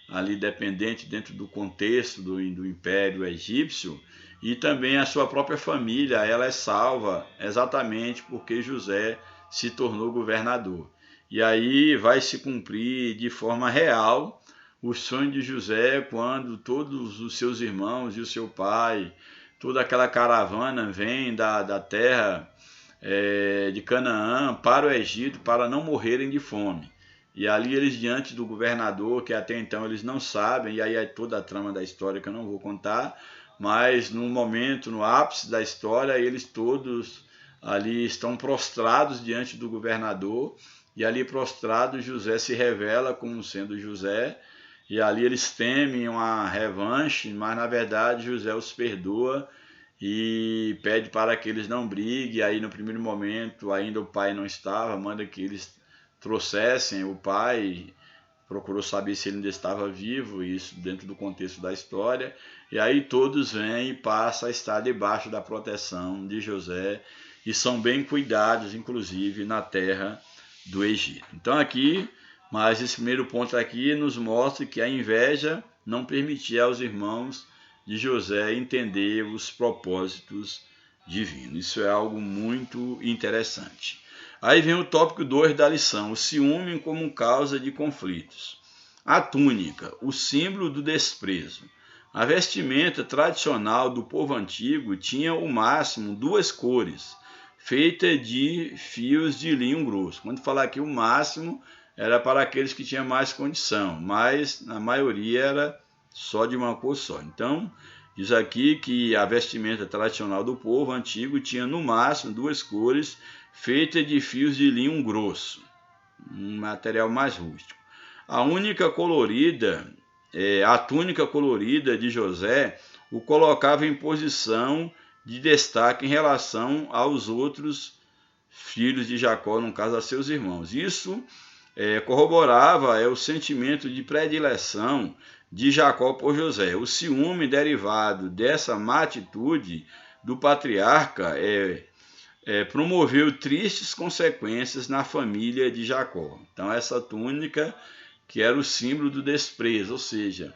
ali dependente dentro do contexto do Império Egípcio, e também a sua própria família, ela é salva exatamente porque José se tornou governador. E aí vai se cumprir de forma real o sonho de José quando todos os seus irmãos e o seu pai, toda aquela caravana vem da terra de Canaã para o Egito para não morrerem de fome. E ali eles diante do governador, que até então eles não sabem, e aí é toda a trama da história que eu não vou contar, mas no momento, no ápice da história, eles todos ali estão prostrados diante do governador, e ali prostrado José se revela como sendo José, e ali eles temem uma revanche, mas na verdade José os perdoa e pede para que eles não briguem. Aí no primeiro momento ainda o pai não estava, manda que eles trouxessem o pai, procurou saber se ele ainda estava vivo, isso dentro do contexto da história, e aí todos vêm e passam a estar debaixo da proteção de José e são bem cuidados, inclusive na terra do Egito. Então aqui, mas esse primeiro ponto aqui nos mostra que a inveja não permitia aos irmãos de José entender os propósitos divinos. Isso é algo muito interessante. Aí vem o tópico 2 da lição, o ciúme como causa de conflitos. A túnica, o símbolo do desprezo. A vestimenta tradicional do povo antigo tinha o máximo 2 cores, feita de fios de linho grosso. Quando falar aqui o máximo, era para aqueles que tinham mais condição, mas a maioria era só de uma cor só. Então, diz aqui que a vestimenta tradicional do povo antigo tinha no máximo 2 cores, feita de fios de linho grosso, um material mais rústico. A túnica colorida de José o colocava em posição de destaque em relação aos outros filhos de Jacó, no caso a seus irmãos. Isso corroborava o sentimento de predileção de Jacó por José. O ciúme derivado dessa má atitude do patriarca promoveu tristes consequências na família de Jacó. Então essa túnica que era o símbolo do desprezo, ou seja,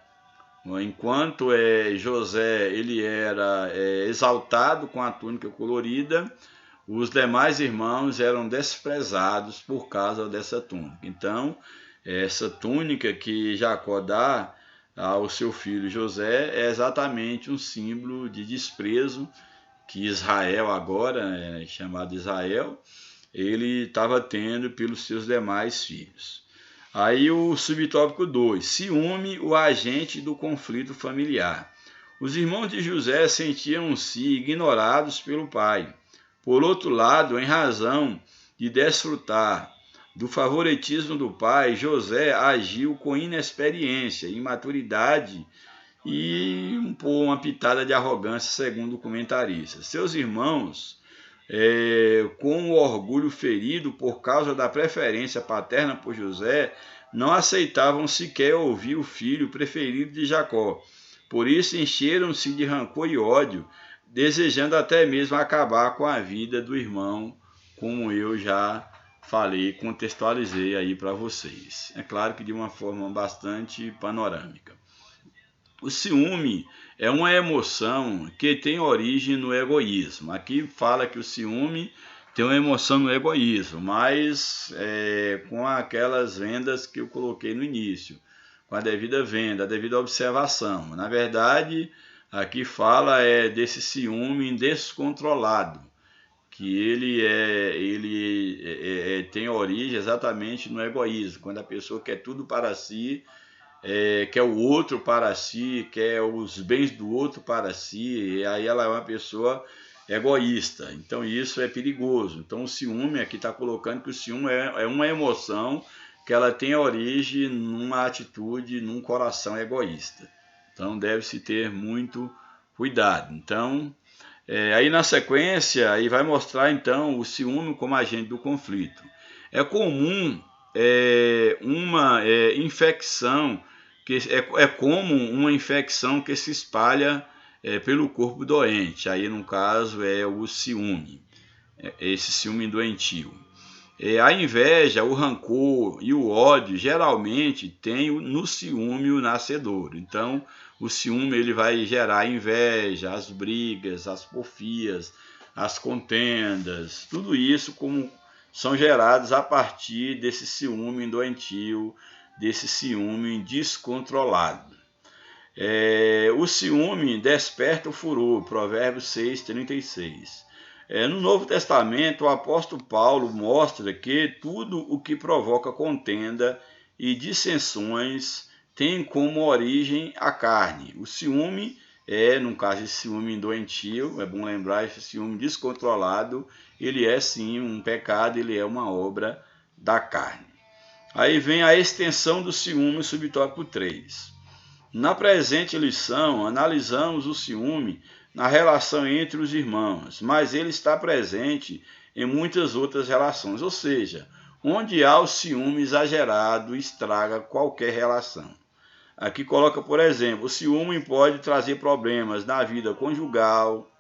enquanto José ele era exaltado com a túnica colorida, os demais irmãos eram desprezados por causa dessa túnica. Então, essa túnica que Jacó dá ao seu filho José é exatamente um símbolo de desprezo que Israel agora, chamado Israel, ele estava tendo pelos seus demais filhos. Aí o subtópico 2, ciúme, o agente do conflito familiar. Os irmãos de José sentiam-se ignorados pelo pai. Por outro lado, em razão de desfrutar do favoritismo do pai, José agiu com inexperiência, imaturidade e uma pitada de arrogância, segundo o comentarista. Seus irmãos, com o orgulho ferido por causa da preferência paterna por José, não aceitavam sequer ouvir o filho preferido de Jacó. Por isso encheram-se de rancor e ódio, desejando até mesmo acabar com a vida do irmão, como eu já falei, contextualizei aí para vocês. É claro que de uma forma bastante panorâmica. O ciúme é uma emoção que tem origem no egoísmo. Aqui fala que o ciúme tem uma emoção no egoísmo, mas com aquelas vendas que eu coloquei no início, com a devida venda, a devida observação. Na verdade, aqui fala desse ciúme descontrolado, que ele tem origem exatamente no egoísmo, quando a pessoa quer tudo para si, quer o outro para si, quer os bens do outro para si, e aí ela é uma pessoa egoísta. Então isso é perigoso. Então o ciúme, aqui está colocando que o ciúme é uma emoção que ela tem origem numa atitude, num coração egoísta. Então deve-se ter muito cuidado. Então, aí na sequência, aí vai mostrar então o ciúme como agente do conflito. É comum uma infecção, que é comum uma infecção que se espalha pelo corpo doente. Aí no caso é o ciúme, esse ciúme doentio. A inveja, o rancor e o ódio geralmente tem no ciúme o nascedor. Então, o ciúme ele vai gerar a inveja, as brigas, as porfias, as contendas, tudo isso como são gerados a partir desse ciúme doentio, desse ciúme descontrolado. O ciúme desperta o furor, Provérbios 6:36. No Novo Testamento, o apóstolo Paulo mostra que tudo o que provoca contenda e dissensões tem como origem a carne. O ciúme no caso de ciúme doentio, é bom lembrar, esse ciúme descontrolado, ele é sim um pecado, ele é uma obra da carne. Aí vem a extensão do ciúme, subtópico 3. Na presente lição, analisamos o ciúme na relação entre os irmãos, mas ele está presente em muitas outras relações, ou seja, onde há o ciúme exagerado, estraga qualquer relação. Aqui coloca, por exemplo, o ciúme pode trazer problemas na vida conjugal,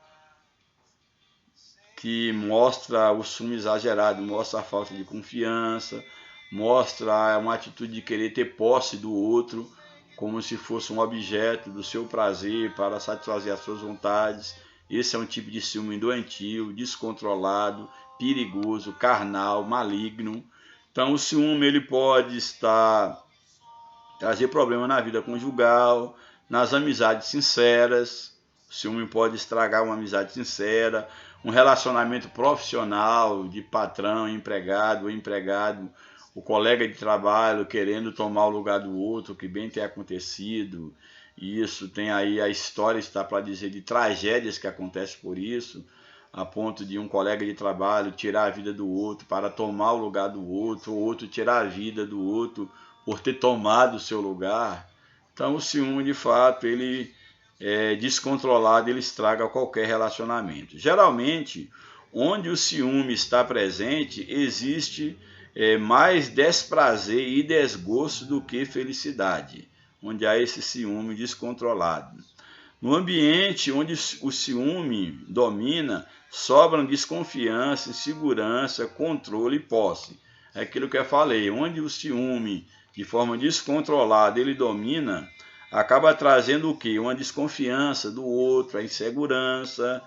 que mostra o ciúme exagerado, mostra a falta de confiança, mostra uma atitude de querer ter posse do outro, como se fosse um objeto do seu prazer para satisfazer as suas vontades. Esse é um tipo de ciúme doentio, descontrolado, perigoso, carnal, maligno. Então o ciúme ele pode trazer problema na vida conjugal, nas amizades sinceras. O ciúme pode estragar uma amizade sincera, um relacionamento profissional de patrão, empregado, o colega de trabalho querendo tomar o lugar do outro, que bem tem acontecido. E isso tem aí a história, está para dizer, de tragédias que acontecem por isso, a ponto de um colega de trabalho tirar a vida do outro para tomar o lugar do outro, ou outro tirar a vida do outro por ter tomado o seu lugar. Então o ciúme, de fato, ele é descontrolado, ele estraga qualquer relacionamento. Geralmente, onde o ciúme está presente, existe mais desprazer e desgosto do que felicidade, onde há esse ciúme descontrolado. No ambiente onde o ciúme domina, sobram desconfiança, insegurança, controle e posse. É aquilo que eu falei, onde o ciúme, de forma descontrolada, ele domina, acaba trazendo o quê? Uma desconfiança do outro, a insegurança,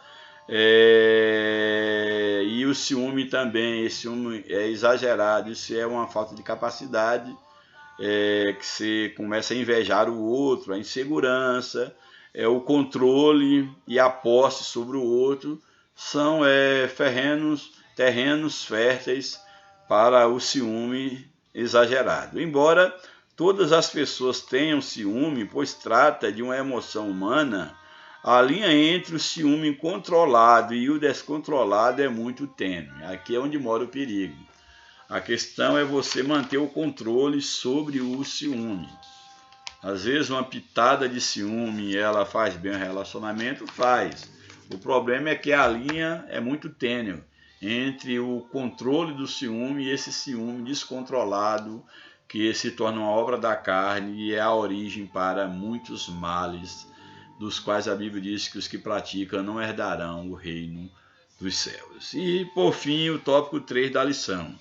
e o ciúme também, esse ciúme é exagerado, isso é uma falta de capacidade, que você começa a invejar o outro, a insegurança, o controle e a posse sobre o outro, são terrenos férteis para o ciúme exagerado. Embora todas as pessoas tenham ciúme, pois trata de uma emoção humana, a linha entre o ciúme controlado e o descontrolado é muito tênue. Aqui é onde mora o perigo. A questão é você manter o controle sobre o ciúme. Às vezes uma pitada de ciúme, ela faz bem o relacionamento? Faz. O problema é que a linha é muito tênue entre o controle do ciúme e esse ciúme descontrolado, que se torna uma obra da carne e é a origem para muitos males, dos quais a Bíblia diz que os que praticam não herdarão o reino dos céus. E, por fim, o tópico 3 da lição.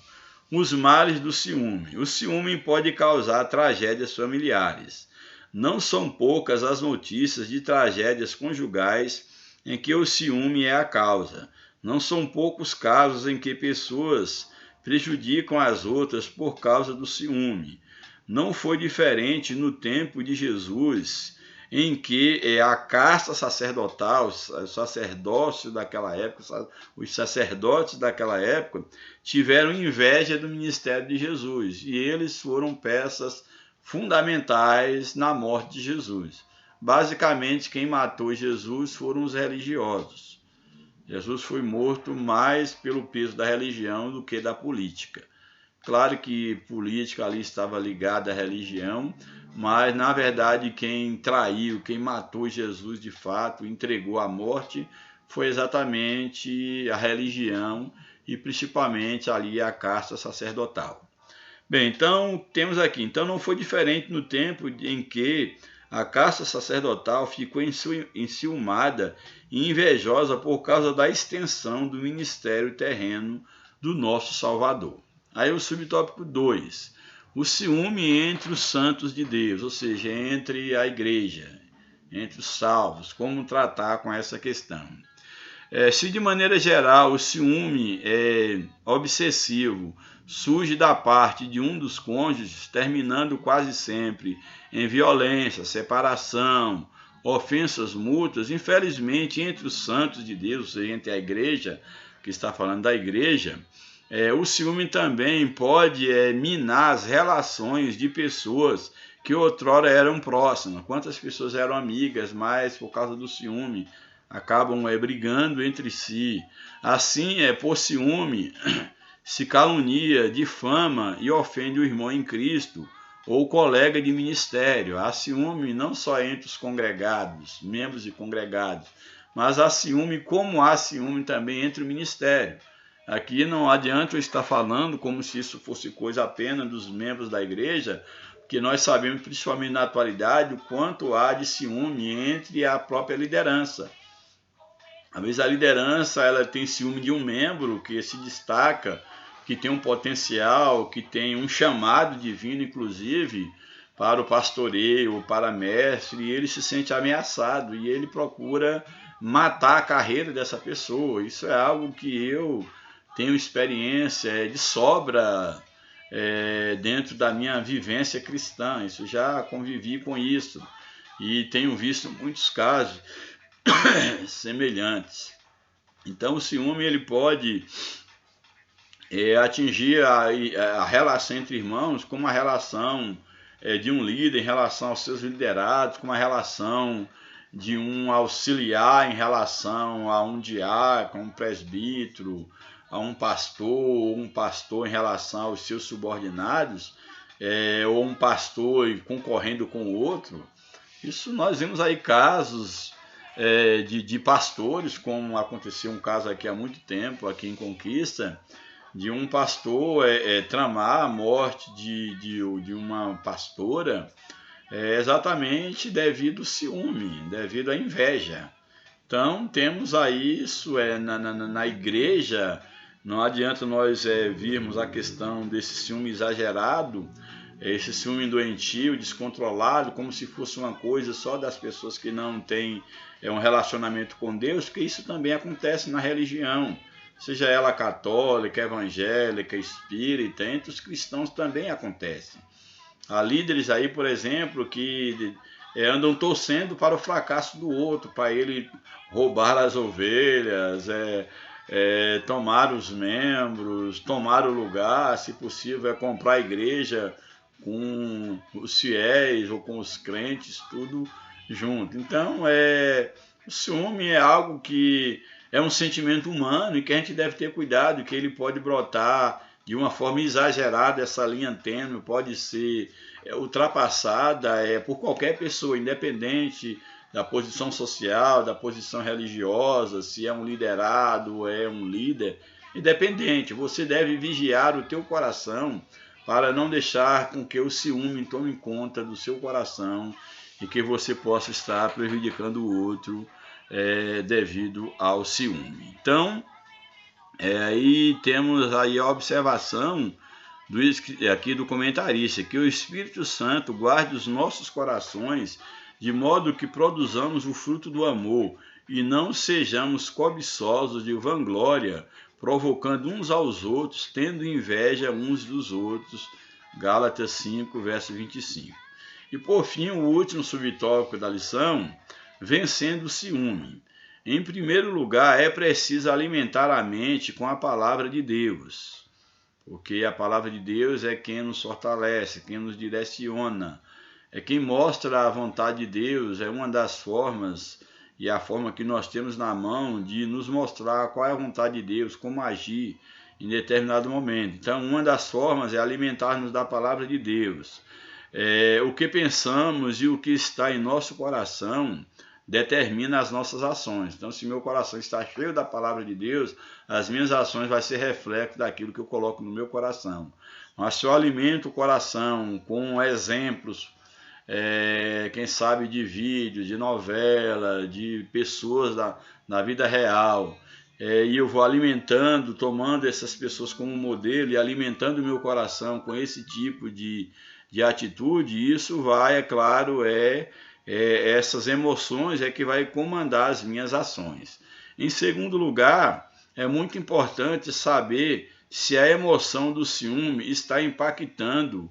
Os males do ciúme. O ciúme pode causar tragédias familiares. Não são poucas as notícias de tragédias conjugais em que o ciúme é a causa. Não são poucos casos em que pessoas prejudicam as outras por causa do ciúme. Não foi diferente no tempo de Jesus, em que a casta sacerdotal, o sacerdócio daquela época, os sacerdotes daquela época tiveram inveja do ministério de Jesus e eles foram peças fundamentais na morte de Jesus. Basicamente, quem matou Jesus foram os religiosos. Jesus foi morto mais pelo peso da religião do que da política. Claro que política ali estava ligada à religião, mas na verdade quem traiu, quem matou Jesus de fato, entregou à morte, foi exatamente a religião e principalmente ali a casta sacerdotal. Bem, então temos aqui, então não foi diferente no tempo em que a casta sacerdotal ficou enciumada e invejosa por causa da extensão do ministério terreno do nosso Salvador. Aí o subtópico 2, o ciúme entre os santos de Deus, ou seja, entre a igreja, entre os salvos, como tratar com essa questão. Se de maneira geral o ciúme é obsessivo, surge da parte de um dos cônjuges, terminando quase sempre em violência, separação, ofensas mútuas, infelizmente entre os santos de Deus, ou seja, entre a igreja, que está falando da igreja, o ciúme também pode minar as relações de pessoas que outrora eram próximas. Quantas pessoas eram amigas, mas por causa do ciúme acabam brigando entre si. Assim, por ciúme, se calunia, difama e ofende o irmão em Cristo ou colega de ministério. Há ciúme não só entre os congregados, membros e congregados, mas há ciúme como há ciúme também entre o ministério. Aqui não adianta eu estar falando como se isso fosse coisa apenas dos membros da igreja, porque nós sabemos, principalmente na atualidade, o quanto há de ciúme entre a própria liderança. Às vezes a liderança ela tem ciúme de um membro que se destaca, que tem um potencial, que tem um chamado divino, inclusive, para o pastoreio, para mestre, e ele se sente ameaçado e ele procura matar a carreira dessa pessoa. Isso é algo que eu tenho experiência de sobra dentro da minha vivência cristã. Isso já convivi com isso e tenho visto muitos casos semelhantes. Então o ciúme ele pode atingir a relação entre irmãos como a relação de um líder em relação aos seus liderados, como a relação de um auxiliar em relação a um diácono, um presbítero, a um pastor em relação aos seus subordinados, ou um pastor concorrendo com o outro. Isso nós vemos aí casos de pastores, como aconteceu um caso aqui há muito tempo, aqui em Conquista, de um pastor tramar a morte de uma pastora, exatamente devido ao ciúme, devido à inveja. Então, temos aí isso na igreja. Não adianta nós virmos a questão desse ciúme exagerado, esse ciúme doentio, descontrolado, como se fosse uma coisa só das pessoas que não têm um relacionamento com Deus, porque isso também acontece na religião, seja ela católica, evangélica, espírita, entre os cristãos também acontece. Há líderes aí, por exemplo, que andam torcendo para o fracasso do outro, para ele roubar as ovelhas, tomar os membros, tomar o lugar, se possível, comprar a igreja com os fiéis ou com os crentes, tudo junto. Então, o ciúme é algo que é um sentimento humano e que a gente deve ter cuidado, que ele pode brotar de uma forma exagerada. Essa linha tênue pode ser ultrapassada por qualquer pessoa, independente da posição social, da posição religiosa, se é um liderado ou é um líder, independente. Você deve vigiar o teu coração para não deixar com que o ciúme tome conta do seu coração e que você possa estar prejudicando o outro devido ao ciúme. Então, aí temos aí a observação aqui do comentarista, que o Espírito Santo guarde os nossos corações de modo que produzamos o fruto do amor e não sejamos cobiçosos de vanglória, provocando uns aos outros, tendo inveja uns dos outros. Gálatas 5, verso 25. E por fim, o último subtópico da lição, vencendo o ciúme. Em primeiro lugar, é preciso alimentar a mente com a palavra de Deus, porque a palavra de Deus é quem nos fortalece, quem nos direciona, é quem mostra a vontade de Deus, é uma das formas e a forma que nós temos na mão de nos mostrar qual é a vontade de Deus, como agir em determinado momento. Então, uma das formas é alimentar-nos da palavra de Deus. O que pensamos e o que está em nosso coração determina as nossas ações. Então, se meu coração está cheio da palavra de Deus, as minhas ações vão ser reflexo daquilo que eu coloco no meu coração. Mas se eu alimento o coração com exemplos, quem sabe de vídeos, de novela, de pessoas da vida real, e eu vou alimentando, tomando essas pessoas como modelo e alimentando o meu coração com esse tipo de atitude, isso vai, é claro, essas emoções que vai comandar as minhas ações. Em segundo lugar, é muito importante saber se a emoção do ciúme está impactando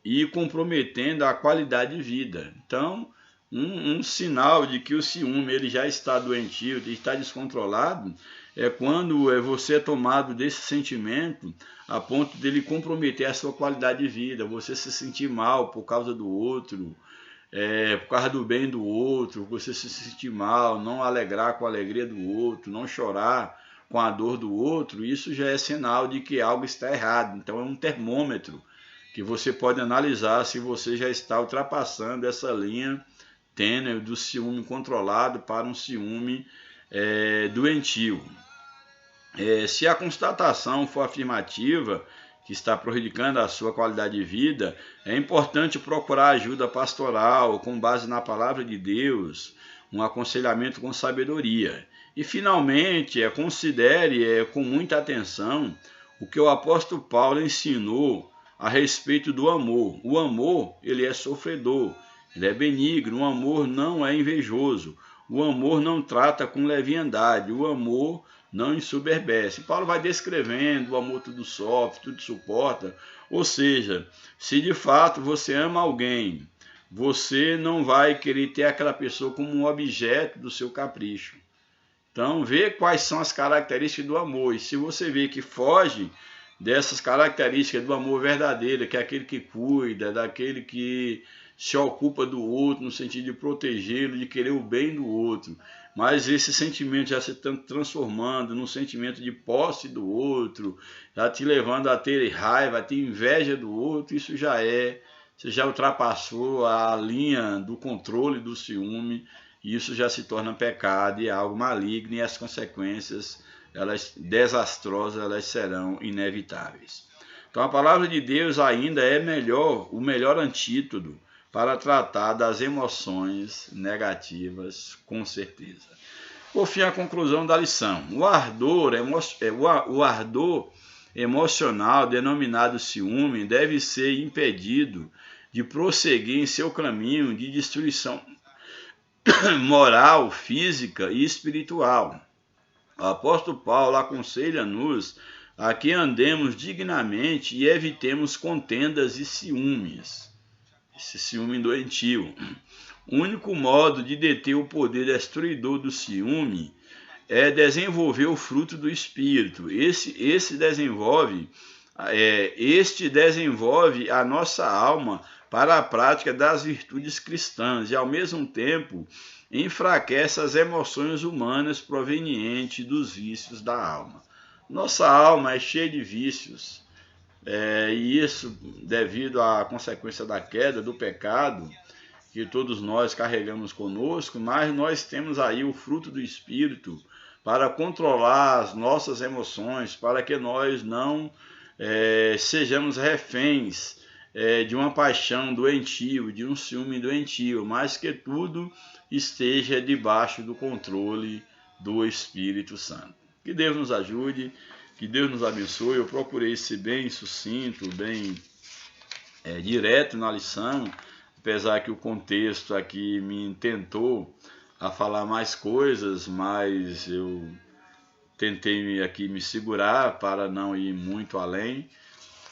e comprometendo a qualidade de vida. Então, um sinal de que o ciúme ele já está doentio, ele está descontrolado, é quando você é tomado desse sentimento a ponto dele comprometer a sua qualidade de vida, você se sentir mal por causa do outro, por causa do bem do outro, você se sentir mal, não alegrar com a alegria do outro, não chorar com a dor do outro, isso já é sinal de que algo está errado. Então é um termômetro que você pode analisar se você já está ultrapassando essa linha tênue do ciúme controlado para um ciúme doentio. Se a constatação for afirmativa, que está prejudicando a sua qualidade de vida, é importante procurar ajuda pastoral com base na palavra de Deus, um aconselhamento com sabedoria. E, finalmente, considere com muita atenção o que o apóstolo Paulo ensinou a respeito do amor. O amor, ele é sofredor, ele é benigno, o amor não é invejoso, o amor não trata com leviandade, o amor não ensoberbece. Paulo vai descrevendo o amor tudo sofre, tudo suporta, ou seja, se de fato você ama alguém, você não vai querer ter aquela pessoa como um objeto do seu capricho. Então, vê quais são as características do amor, e se você vê que foge dessas características do amor verdadeiro, que é aquele que cuida, daquele que se ocupa do outro, no sentido de protegê-lo, de querer o bem do outro, mas esse sentimento já se está transformando num sentimento de posse do outro, já te levando a ter raiva, a ter inveja do outro, isso já é você já ultrapassou a linha do controle do ciúme, e isso já se torna pecado e é algo maligno, e as consequências elas desastrosas, elas serão inevitáveis. Então a palavra de Deus ainda é o melhor antídoto para tratar das emoções negativas, com certeza. Por fim, a conclusão da lição. O ardor emocional, denominado ciúme, deve ser impedido de prosseguir em seu caminho de destruição moral, física e espiritual. O apóstolo Paulo aconselha-nos a que andemos dignamente e evitemos contendas e ciúmes. Esse ciúme doentio. O único modo de deter o poder destruidor do ciúme é desenvolver o fruto do Espírito. Este desenvolve a nossa alma para a prática das virtudes cristãs e, ao mesmo tempo, enfraquece as emoções humanas provenientes dos vícios da alma. Nossa alma é cheia de vícios, e isso devido à consequência da queda, do pecado, que todos nós carregamos conosco, mas nós temos aí o fruto do Espírito para controlar as nossas emoções, para que nós não sejamos reféns de uma paixão doentio, de um ciúme doentio, mas que tudo esteja debaixo do controle do Espírito Santo. Que Deus nos ajude, que Deus nos abençoe. Eu procurei ser bem sucinto, bem direto na lição, apesar que o contexto aqui me tentou a falar mais coisas, mas eu tentei aqui me segurar para não ir muito além,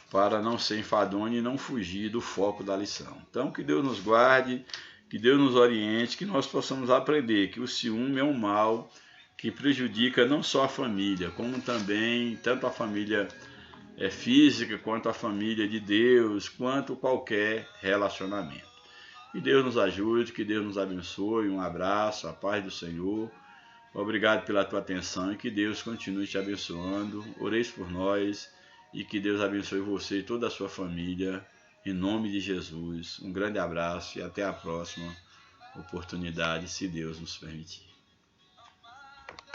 para não ser enfadonho e não fugir do foco da lição. Então, que Deus nos guarde, que Deus nos oriente, que nós possamos aprender que o ciúme é um mal que prejudica não só a família, como também tanto a família física, quanto a família de Deus, quanto qualquer relacionamento. Que Deus nos ajude, que Deus nos abençoe. Um abraço, a paz do Senhor. Obrigado pela tua atenção e que Deus continue te abençoando. Oreis por nós e que Deus abençoe você e toda a sua família. Em nome de Jesus. Um grande abraço e até a próxima oportunidade, se Deus nos permitir.